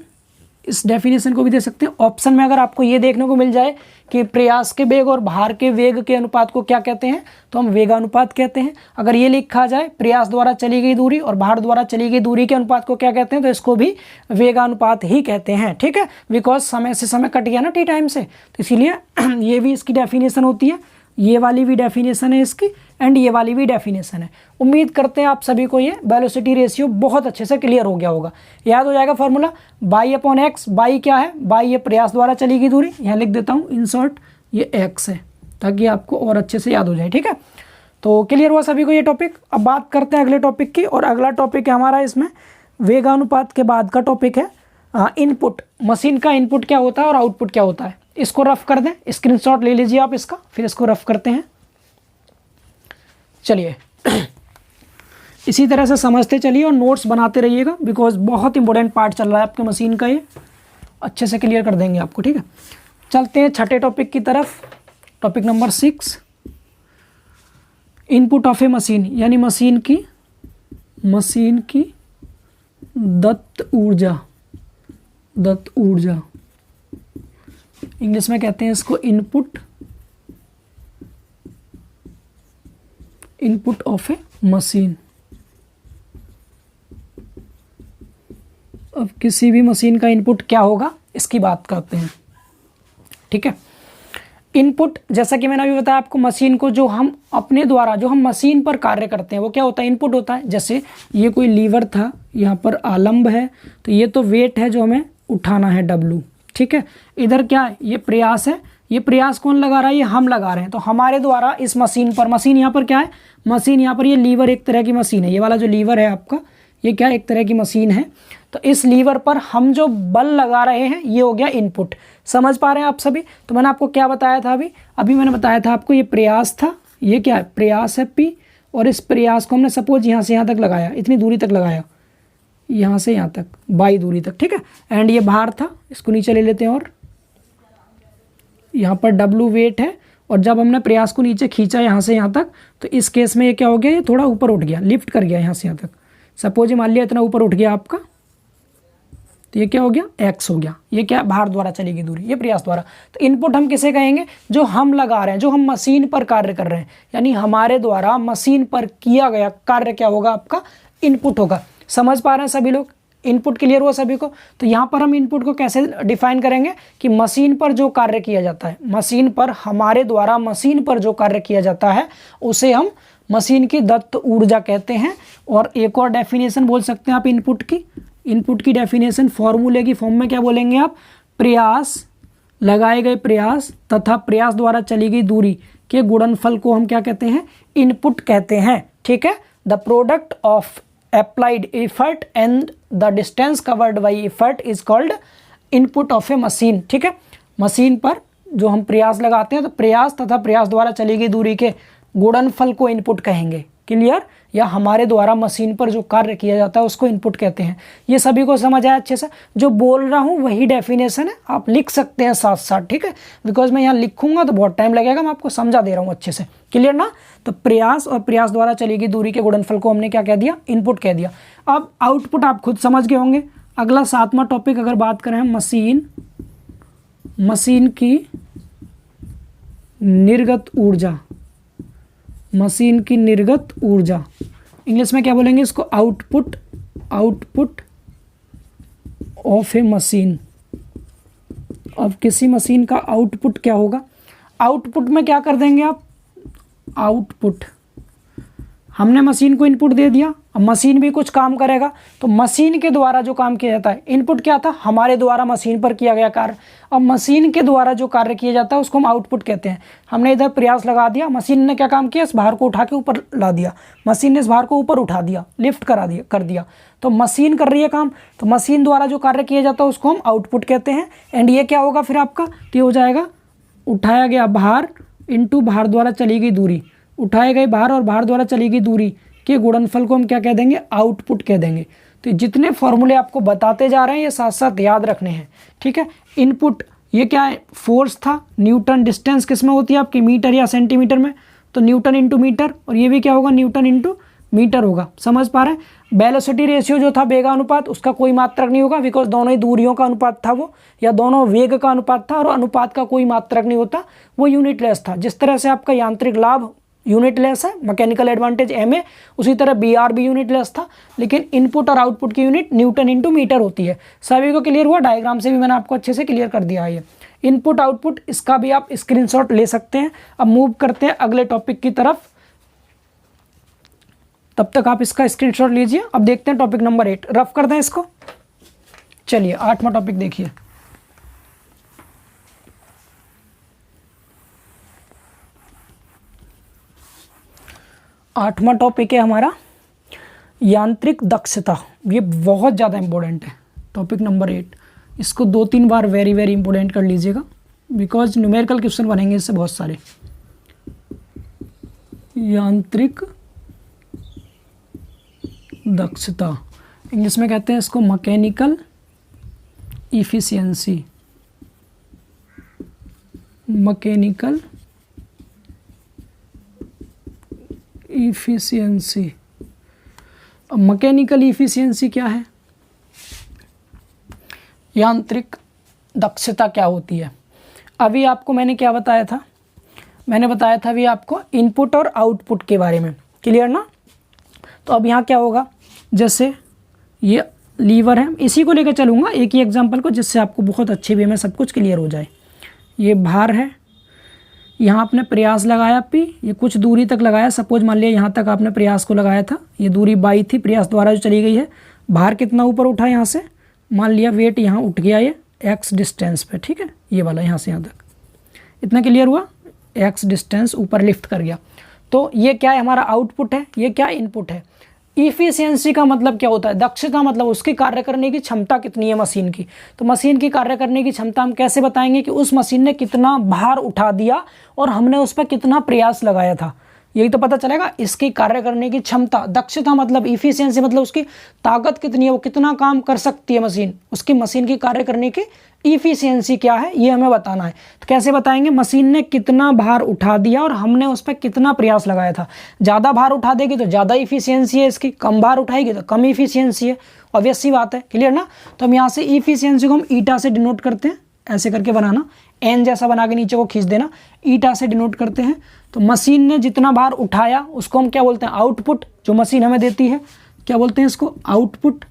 इस डेफिनेशन को भी दे सकते हैं। ऑप्शन में अगर आपको ये देखने को मिल जाए कि प्रयास के वेग और भार के वेग के अनुपात को क्या कहते हैं, तो हम वेगानुपात कहते हैं। अगर ये लिखा जाए प्रयास द्वारा चली गई दूरी और भार द्वारा चली गई दूरी के अनुपात को क्या कहते हैं, तो इसको भी वेगानुपात ही कहते हैं, ठीक है, बिकॉज समय से समय कट गया ना टी टाइम से, तो इसीलिए ये भी इसकी डेफिनेशन होती है। ये वाली भी डेफिनेशन है इसकी एंड ये वाली भी डेफिनेशन है। उम्मीद करते हैं आप सभी को ये वेलोसिटी रेशियो बहुत अच्छे से क्लियर हो गया होगा। याद हो जाएगा formula by upon x. By क्या है? बाई ये प्रयास द्वारा चली गई दूरी, यहाँ लिख देता हूँ इन शॉर्ट ये एक्स है, ताकि आपको और अच्छे से याद हो जाए। ठीक है, तो क्लियर हुआ सभी को ये टॉपिक। अब बात करते हैं अगले टॉपिक की, और अगला टॉपिक है हमारा इसमें वेगानुपात के बाद का टॉपिक है इनपुट। मशीन का इनपुट क्या होता है और आउटपुट क्या होता है, इसको रफ कर दें, स्क्रीनशॉट ले लीजिए आप इसका, फिर इसको रफ करते हैं। चलिए इसी तरह से समझते चलिए और नोट्स बनाते रहिएगा, बिकॉज बहुत इंपॉर्टेंट पार्ट चल रहा है आपके मशीन का, ये अच्छे से क्लियर कर देंगे आपको। ठीक है, चलते हैं छठे टॉपिक की तरफ। Topic number 6, input of A machine, यानी मशीन की दत्त ऊर्जा। इंग्लिश में कहते हैं इसको इनपुट ऑफ ए मशीन। अब किसी भी मशीन का इनपुट क्या होगा इसकी बात करते हैं। ठीक है, इनपुट जैसा कि मैंने अभी बताया आपको, मशीन को जो हम अपने द्वारा जो हम मशीन पर कार्य करते हैं वो क्या होता है? इनपुट होता है। जैसे ये कोई लीवर था, यहाँ पर आलम्ब है, तो ये तो वेट है जो हमें उठाना है W। ठीक है, इधर क्या है? ये प्रयास है। ये प्रयास कौन लगा रहा है? ये हम लगा रहे हैं। तो हमारे द्वारा इस मशीन पर, मशीन यहाँ पर क्या है? मशीन यहाँ पर ये लीवर एक तरह की मशीन है। ये वाला जो लीवर है आपका, ये क्या एक तरह की मशीन है। तो इस लीवर पर हम जो बल लगा रहे हैं ये हो गया इनपुट। समझ पा रहे हैं आप सभी? तो मैंने आपको क्या बताया था अभी मैंने बताया था आपको, ये प्रयास था, ये क्या है? प्रयास है P, और इस प्रयास को हमने सपोज यहाँ से यहाँ तक लगाया, इतनी दूरी तक लगाया, यहाँ से यहाँ तक, बाई दूरी तक। ठीक है, एंड ये भार था, इसको नीचे ले लेते हैं, और यहाँ पर W वेट है, और जब हमने प्रयास को नीचे खींचा यहाँ से यहाँ तक, तो इस केस में ये क्या हो गया? ये थोड़ा ऊपर उठ गया, लिफ्ट कर गया यहाँ से यहाँ तक। सपोज मान लिया इतना ऊपर उठ गया आपका, तो ये क्या हो गया? x हो गया। ये क्या? भार द्वारा चली गई दूरी, ये प्रयास द्वारा। तो इनपुट हम किसे कहेंगे? जो हम लगा रहे हैं, जो हम मशीन पर कार्य कर रहे हैं, यानी हमारे द्वारा मशीन पर किया गया कार्य क्या होगा? आपका इनपुट होगा। समझ पा रहे हैं सभी लोग? इनपुट क्लियर हुआ सभी को? तो यहाँ पर हम इनपुट को कैसे डिफाइन करेंगे कि मशीन पर जो कार्य किया जाता है, मशीन पर हमारे द्वारा मशीन पर जो कार्य किया जाता है उसे हम मशीन की दत्त ऊर्जा कहते हैं। और एक और डेफिनेशन बोल सकते हैं आप इनपुट की डेफिनेशन फॉर्मूले की फॉर्म में क्या बोलेंगे आप? प्रयास, लगाए गए प्रयास तथा प्रयास द्वारा चली गई दूरी के गुणनफल को हम क्या कहते हैं? इनपुट कहते हैं। ठीक है, the product of applied effort and the distance covered by effort is called input of a machine। ठीक है, मशीन पर जो हम प्रयास लगाते हैं, तो प्रयास तथा प्रयास द्वारा चली गई दूरी के गुणनफल को इनपुट कहेंगे। क्लियर? या हमारे द्वारा मशीन पर जो कार्य किया जाता है उसको इनपुट कहते हैं। ये सभी को समझ आया अच्छे से? जो बोल रहा हूँ वही डेफिनेशन है, आप लिख सकते हैं साथ साथ। ठीक है, बिकॉज मैं यहाँ लिखूंगा तो बहुत टाइम लगेगा, मैं आपको समझा दे रहा हूँ अच्छे से। क्लियर ना? तो प्रयास और प्रयास द्वारा चली गई दूरी के गुणनफल को हमने क्या कह दिया? इनपुट कह दिया। अब आउटपुट आप खुद समझ गए होंगे। अगला 7वां टॉपिक अगर बात करें हम, मशीन की निर्गत ऊर्जा। मशीन की निर्गत ऊर्जा, इंग्लिश में क्या बोलेंगे इसको? Output of A machine. अब किसी मशीन का आउटपुट क्या होगा? आउटपुट में क्या कर देंगे आप? आउटपुट, हमने मशीन को इनपुट दे दिया, अब मशीन भी कुछ काम करेगा, तो मशीन के द्वारा जो काम किया जाता है, इनपुट क्या था? हमारे द्वारा मशीन पर किया गया कार्य। अब मशीन के द्वारा जो कार्य किया जाता है उसको हम आउटपुट कहते हैं। हमने इधर प्रयास लगा दिया, मशीन ने क्या काम किया? इस भार को उठा के ऊपर ला दिया, मशीन ने इस भार को ऊपर उठा दिया, लिफ्ट कर दिया, तो मशीन कर रही है काम। तो मशीन द्वारा जो कार्य किया जाता है उसको हम आउटपुट कहते हैं। एंड ये क्या होगा फिर आपका? तो ये हो जाएगा उठाया गया भार इंटू भार द्वारा चली गई दूरी। उठाए गए भार और भार द्वारा चली गई दूरी के गुणनफल को हम क्या कह देंगे? आउटपुट कह देंगे। तो जितने फॉर्मूले आपको बताते जा रहे हैं ये साथ साथ याद रखने हैं। ठीक है, इनपुट ये क्या है? फोर्स था, न्यूटन। डिस्टेंस किस में होती है आपकी? मीटर या सेंटीमीटर में, तो न्यूटन इंटू मीटर, और ये भी क्या होगा? न्यूटन इंटू मीटर होगा। समझ पा रहे हैं? वेलोसिटी रेशियो जो था वेगानुपात, उसका कोई मात्रक नहीं होगा, बिकॉज दोनों ही दूरियों का अनुपात था वो, या दोनों वेग का अनुपात था, और अनुपात का कोई मात्रक नहीं होता, वो यूनिटलेस था। जिस तरह से आपका यांत्रिक लाभ यूनिट लेस है, मैकेनिकल एडवांटेज MA। उसी तरह BR भी यूनिट लेस था, लेकिन इनपुट और आउटपुट की यूनिट न्यूटन इंटू मीटर होती है। सभी को क्लियर हुआ? डायग्राम से भी मैंने आपको अच्छे से क्लियर कर दिया है ये इनपुट आउटपुट। इसका भी आप स्क्रीनशॉट ले सकते हैं। अब मूव करते हैं अगले टॉपिक की तरफ, तब तक आप इसका स्क्रीनशॉट लीजिए। अब देखते हैं टॉपिक नंबर 8, रफ कर दें इसको। चलिए 8वां टॉपिक देखिए। आठवां टॉपिक है हमारा यांत्रिक दक्षता। ये बहुत ज़्यादा इंपॉर्टेंट है, टॉपिक नंबर 8। इसको 2-3 बार वेरी वेरी इंपॉर्टेंट कर लीजिएगा, बिकॉज न्यूमेरिकल क्वेश्चन बनेंगे इससे बहुत सारे। यांत्रिक दक्षता, इंग्लिश में कहते हैं इसको मैकेनिकल इफिशियंसी। Mechanical efficiency. अब मैकेनिकल इफिशियंसी क्या है, यांत्रिक दक्षता क्या होती है? अभी आपको मैंने क्या बताया था? मैंने बताया था अभी आपको इनपुट और आउटपुट के बारे में, क्लियर ना? तो अब यहाँ क्या होगा, जैसे ये लीवर है, इसी को लेकर चलूँगा एक ही एग्जांपल को, जिससे आपको बहुत अच्छे वे में सब कुछ क्लियर हो जाए। ये भार है, यहाँ आपने प्रयास लगाया P, ये कुछ दूरी तक लगाया, सपोज मान लिया यहाँ तक आपने प्रयास को लगाया था, ये दूरी बाई थी प्रयास द्वारा जो चली गई है। भार कितना ऊपर उठा यहाँ से, मान लिया वेट यहाँ उठ गया ये x डिस्टेंस पे, ठीक है, ये वाला यहाँ से यहाँ तक, इतना क्लियर हुआ, x डिस्टेंस ऊपर लिफ्ट कर गया। तो ये क्या है, हमारा आउटपुट है, ये क्या इनपुट है। इफिशियंसी का मतलब क्या होता है, दक्षता मतलब उसकी कार्य करने की क्षमता कितनी है मशीन की। तो मशीन की कार्य करने की क्षमता हम कैसे बताएंगे कि उस मशीन ने कितना भार उठा दिया और हमने उस पर कितना प्रयास लगाया था, यही तो पता चलेगा इसकी कार्य करने की क्षमता। दक्षता मतलब इफिशियंसी मतलब उसकी ताकत कितनी है, वो कितना काम कर सकती है मशीन, उसकी मशीन की कार्य करने की इफिशियंसी क्या है ये हमें बताना है। तो कैसे बताएंगे, मशीन ने कितना भार उठा दिया और हमने उस पर कितना प्रयास लगाया था। ज़्यादा भार उठा देगी तो ज़्यादा इफिशियंसी है इसकी, कम भार उठाएगी तो कम इफिशियंसी है, ऑब्वियस सी बात है, क्लियर ना। तो हम यहाँ से इफिशियंसी को हम ईटा से डिनोट करते हैं, ऐसे करके बनाना, एन जैसा बना के नीचे को खींच देना, ईटा से डिनोट करते हैं। तो मशीन ने जितना भार उठाया उसको हम क्या बोलते हैं, आउटपुट, जो मशीन हमें देती है क्या बोलते हैं इसको, आउटपुट।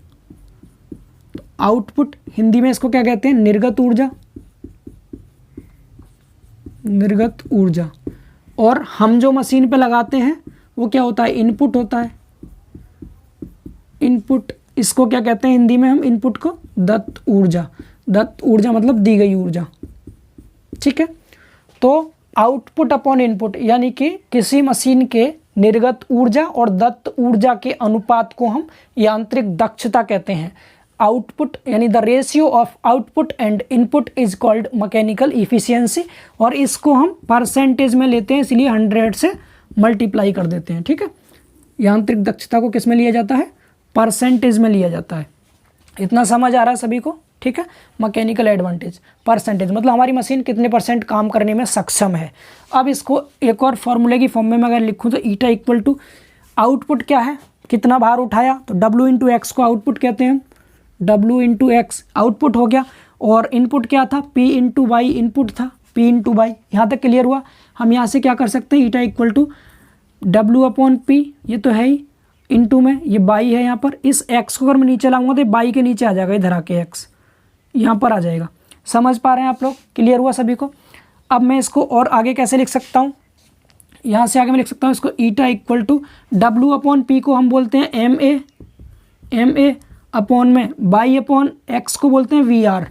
आउटपुट हिंदी में इसको क्या कहते हैं, निर्गत ऊर्जा, निर्गत ऊर्जा। और हम जो मशीन पे लगाते हैं वो क्या होता है, इनपुट होता है, इनपुट। इसको क्या कहते हैं हिंदी में हम, इनपुट को दत्त ऊर्जा। दत्त ऊर्जा मतलब दी गई ऊर्जा, ठीक है। तो आउटपुट अपॉन इनपुट, यानी कि किसी मशीन के निर्गत ऊर्जा और दत्त ऊर्जा के अनुपात को हम यांत्रिक दक्षता कहते हैं। आउटपुट यानी the ratio of output and input is called mechanical efficiency, और इसको हम परसेंटेज में लेते हैं, इसलिए 100 से मल्टीप्लाई कर देते हैं, ठीक है। यांत्रिक दक्षता को किस में लिया जाता है, परसेंटेज में लिया जाता है। इतना समझ आ रहा है सभी को, ठीक है। मैकेनिकल एडवांटेज, परसेंटेज मतलब हमारी मशीन कितने % काम करने में सक्षम है। अब इसको एक और फॉर्मूले की फॉर्म में मैं अगर लिखूँ तो ईटा इक्वल टू आउटपुट क्या है, कितना भार उठाया, तो W इंटू एक्स को आउटपुट कहते हैं। W इंटू एक्स आउटपुट हो गया, और इनपुट क्या था, P इंटू वाई इनपुट था, P इंटू वाई। यहाँ तक क्लियर हुआ। हम यहाँ से क्या कर सकते हैं, eta equal to W upon P, ये तो है ही, इंटू में ये बाई है यहाँ पर, इस x को अगर मैं नीचे लाऊंगा तो बाई के नीचे आ जाएगा, इधर आके x यहाँ पर आ जाएगा। समझ पा रहे हैं आप लोग, क्लियर हुआ सभी को। अब मैं इसको और आगे कैसे लिख सकता हूँ, यहाँ से आगे मैं लिख सकता हूँ इसको eta equal to W upon P को हम बोलते हैं MA अपॉन में बाई अपॉन एक्स को बोलते हैं VR,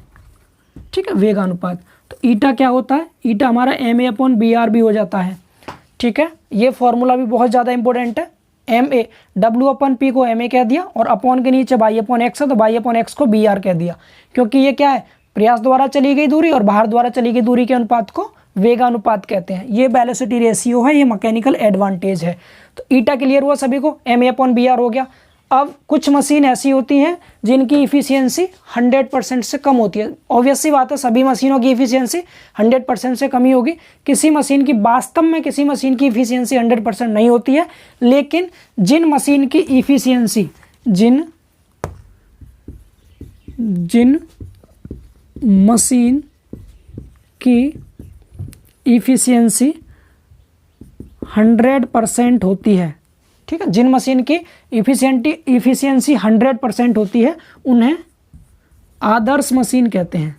ठीक है, वेग अनुपात। तो ईटा क्या होता है, ईटा हमारा MA अपॉन BR भी हो जाता है, ठीक है। ये फॉर्मूला भी बहुत ज़्यादा इंपॉर्टेंट है। MA, W अपॉन P को MA कह दिया, और अपॉन के नीचे बाई अपॉन एक्स है तो बाई अपॉन एक्स को BR कह दिया, क्योंकि ये क्या है, प्रयास द्वारा चली गई दूरी और भार द्वारा चली गई दूरी के अनुपात को वेगानुपात कहते हैं। ये वेलोसिटी रेशियो है, ये मैकेनिकल एडवांटेज है। तो ईटा क्लियर हुआ सभी को, MA अपॉन BR हो गया। अब कुछ मशीन ऐसी होती हैं जिनकी इफिशियंसी 100% से कम होती है। ऑब्वियस सी बात है, सभी मशीनों की इफिशियंसी 100% से कम ही होगी। किसी मशीन की वास्तव में किसी मशीन की इफिशियंसी 100% नहीं होती है, लेकिन जिन मशीन की इफिशियंसी जिन मशीन की इफिशियंसी 100% होती है, ठीक है, जिन मशीन की इफिशियंसी 100% होती है उन्हें आदर्श मशीन कहते हैं,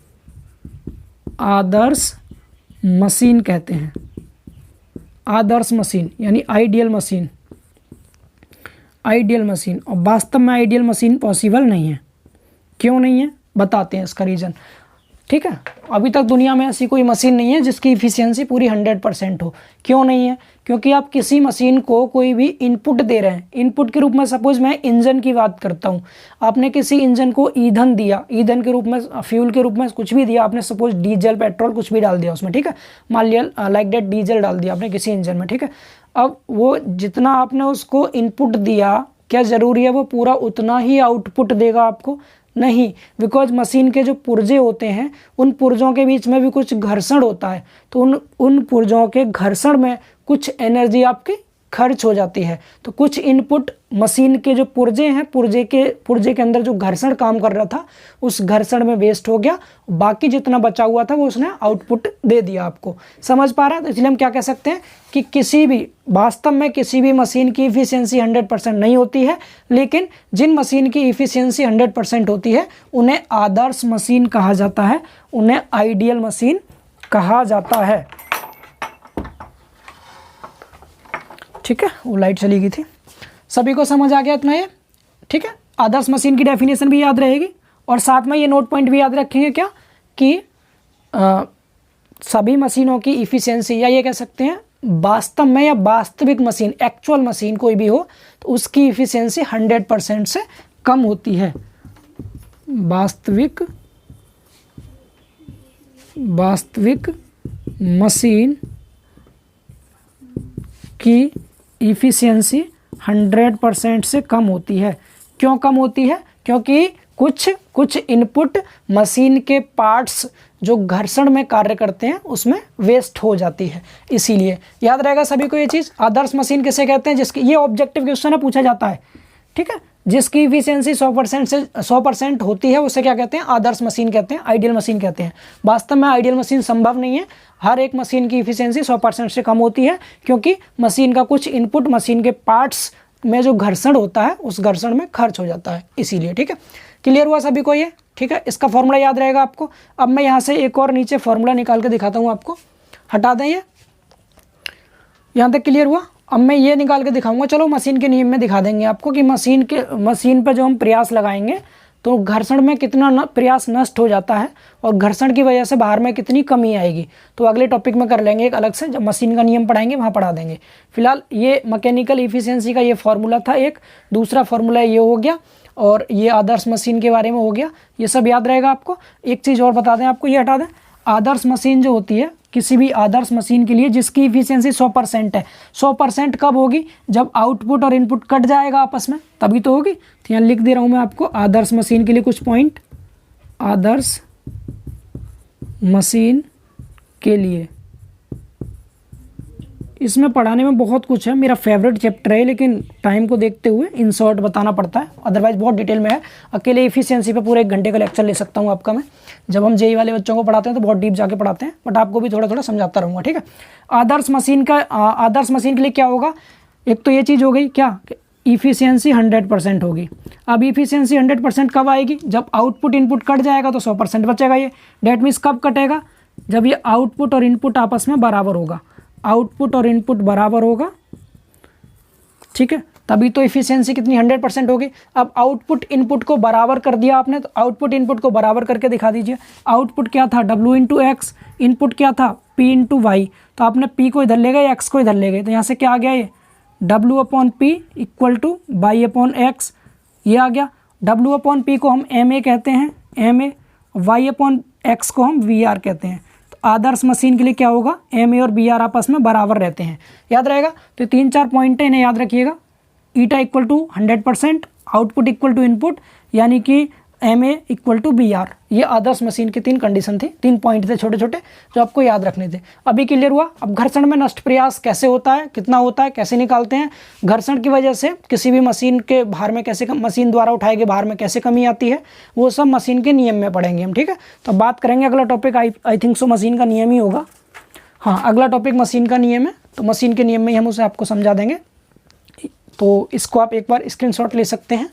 आदर्श मशीन कहते हैं। आदर्श मशीन यानी आइडियल मशीन, आइडियल मशीन। और वास्तव में आइडियल मशीन पॉसिबल नहीं है। क्यों नहीं है बताते हैं इसका रीज़न, ठीक है। अभी तक दुनिया में ऐसी कोई मशीन नहीं है जिसकी इफिशियंसी पूरी 100% हो। क्यों नहीं है? क्योंकि आप किसी मशीन को कोई भी इनपुट दे रहे हैं, इनपुट के रूप में सपोज मैं इंजन की बात करता हूँ, आपने किसी इंजन को ईंधन दिया, ईंधन के रूप में, फ्यूल के रूप में कुछ भी दिया आपने, सपोज डीजल पेट्रोल कुछ भी डाल दिया उसमें, ठीक है, मान लिया लाइक डेट डीजल डाल दिया आपने किसी इंजन में, ठीक है। अब वो जितना आपने उसको इनपुट दिया, क्या ज़रूरी है वो पूरा उतना ही आउटपुट देगा आपको? नहीं, बिकॉज मशीन के जो पुर्जे होते हैं उन पुर्जों के बीच में भी कुछ घर्षण होता है, तो उन पुर्जों के घर्षण में कुछ एनर्जी आपकी खर्च हो जाती है। तो कुछ इनपुट मशीन के जो पुर्जे हैं, पुर्जे के अंदर जो घर्षण काम कर रहा था उस घर्षण में वेस्ट हो गया, बाकी जितना बचा हुआ था वो उसने आउटपुट दे दिया आपको। समझ पा रहे हैं? तो इसलिए हम क्या कह सकते हैं कि किसी भी, वास्तव में किसी भी मशीन की इफिशियंसी 100% नहीं होती है, लेकिन जिन मशीन की इफिशियंसी 100% होती है उन्हें आदर्श मशीन कहा जाता है, उन्हें आइडियल मशीन कहा जाता है, ठीक है। वो लाइट चली गई थी। सभी को समझ आ गया इतना ये, ठीक है। आदर्श मशीन की डेफिनेशन भी याद रहेगी और साथ में ये नोट पॉइंट भी याद रखेंगे क्या कि सभी मशीनों की इफिशियंसी, या ये कह सकते हैं वास्तव में या वास्तविक मशीन, एक्चुअल मशीन कोई भी हो तो उसकी इफिशियंसी 100% से कम होती है। वास्तविक मशीन की इफिशियंसी 100% से कम होती है। क्यों कम होती है? क्योंकि कुछ इनपुट मशीन के पार्ट्स जो घर्षण में कार्य करते हैं उसमें वेस्ट हो जाती है, इसीलिए याद रहेगा सभी को ये चीज़। आदर्श मशीन किसे कहते हैं? जिसकी, ये ऑब्जेक्टिव क्वेश्चन है, पूछा जाता है, ठीक है। जिसकी इफिशियंसी 100% होती है उसे क्या कहते हैं? आदर्श मशीन कहते हैं, आइडियल मशीन कहते हैं। वास्तव में आइडियल मशीन संभव नहीं है, हर एक मशीन की इफिशियंसी 100% से कम होती है, क्योंकि मशीन का कुछ इनपुट मशीन के पार्ट्स में जो घर्षण होता है उस घर्षण में खर्च हो जाता है, इसीलिए, ठीक है। क्लियर हुआ सभी को ये, ठीक है। इसका फॉर्मूला याद रहेगा आपको। अब मैं यहाँ से एक और नीचे फॉर्मूला निकाल के दिखाता हूँ आपको, हटा दें ये, यहाँ तक क्लियर हुआ। अब मैं ये निकाल के दिखाऊंगा, चलो मशीन के नियम में दिखा देंगे आपको कि मशीन पर जो हम प्रयास लगाएंगे तो घर्षण में कितना प्रयास नष्ट हो जाता है और घर्षण की वजह से बाहर में कितनी कमी आएगी। तो अगले टॉपिक में कर लेंगे एक अलग से, जब मशीन का नियम पढ़ाएंगे वहाँ पढ़ा देंगे। फिलहाल ये मैकेनिकल इफिशियंसी का ये फॉर्मूला था एक, दूसरा फॉर्मूला ये हो गया, और ये आदर्श मशीन के बारे में हो गया। ये सब याद रहेगा आपको। एक चीज़ और बता दें आपको, ये हटा दें, आदर्श मशीन जो होती है, किसी भी आदर्श मशीन के लिए जिसकी इफिशियंसी 100% है, 100% कब होगी? जब आउटपुट और इनपुट कट जाएगा आपस में, तभी तो होगी। तो यहाँ लिख दे रहा हूँ मैं आपको आदर्श मशीन के लिए कुछ पॉइंट। आदर्श मशीन के लिए, इसमें पढ़ाने में बहुत कुछ है, मेरा फेवरेट चैप्टर है, लेकिन टाइम को देखते हुए इन शॉर्ट बताना पड़ता है, अदरवाइज बहुत डिटेल में है। अकेले इफिशियंसी पे पूरे 1 घंटे का लेक्चर ले सकता हूँ आपका मैं। जब हम जेईई वाले बच्चों को पढ़ाते हैं तो बहुत डीप जाके पढ़ाते हैं, बट आपको भी थोड़ा थोड़ा समझाता रहूँगा, ठीक है। आदर्श मशीन के लिए क्या होगा? एक तो ये चीज़ हो गई क्या, इफिशियंसी 100% होगी। अब इफिशियंसी 100% कब आएगी? जब आउटपुट इनपुट कट जाएगा तो 100% बचेगा ये। डेट मीन्स कब कटेगा? जब ये आउटपुट और इनपुट आपस में बराबर होगा, आउटपुट और इनपुट बराबर होगा, ठीक है, तभी तो इफिशियंसी कितनी 100% होगी। अब आउटपुट इनपुट को बराबर कर दिया आपने, तो आउटपुट इनपुट को बराबर करके दिखा दीजिए। आउटपुट क्या था? W/X, इनपुट क्या था? P/Y। तो आपने P को इधर ले गए, X को इधर ले गए, तो यहाँ से क्या आ गया? ये W/P = Y/X, ये आ गया। W/P को हम MA कहते हैं, MA, Y/X को हम VR कहते हैं। आदर्श मशीन के लिए क्या होगा? MA और BR आपस में बराबर रहते हैं, याद रहेगा। तो 3-4 पॉइंट है, इन्हें याद रखिएगा। ईटा = 100%, आउटपुट = इनपुट, यानी कि MA = BR। ये आदर्श मशीन की 3 कंडीशन थी, 3 पॉइंट थे छोटे छोटे जो आपको याद रखने थे। अभी क्लियर हुआ। अब घर्षण में नष्ट प्रयास कैसे होता है, कितना होता है, कैसे निकालते हैं? घर्षण की वजह से किसी भी मशीन के भार में कैसे, मशीन द्वारा उठाए गए भार में कैसे कमी आती है, वो सब मशीन के नियम में पढ़ेंगे हम, ठीक है। तो बात करेंगे, अगला topic I think so machine का नियम ही होगा। हाँ, अगला टॉपिक मशीन का नियम है। तो मशीन के नियम में ही हम उसे आपको समझा देंगे। तो इसको आप एक बार स्क्रीनशॉट ले सकते हैं।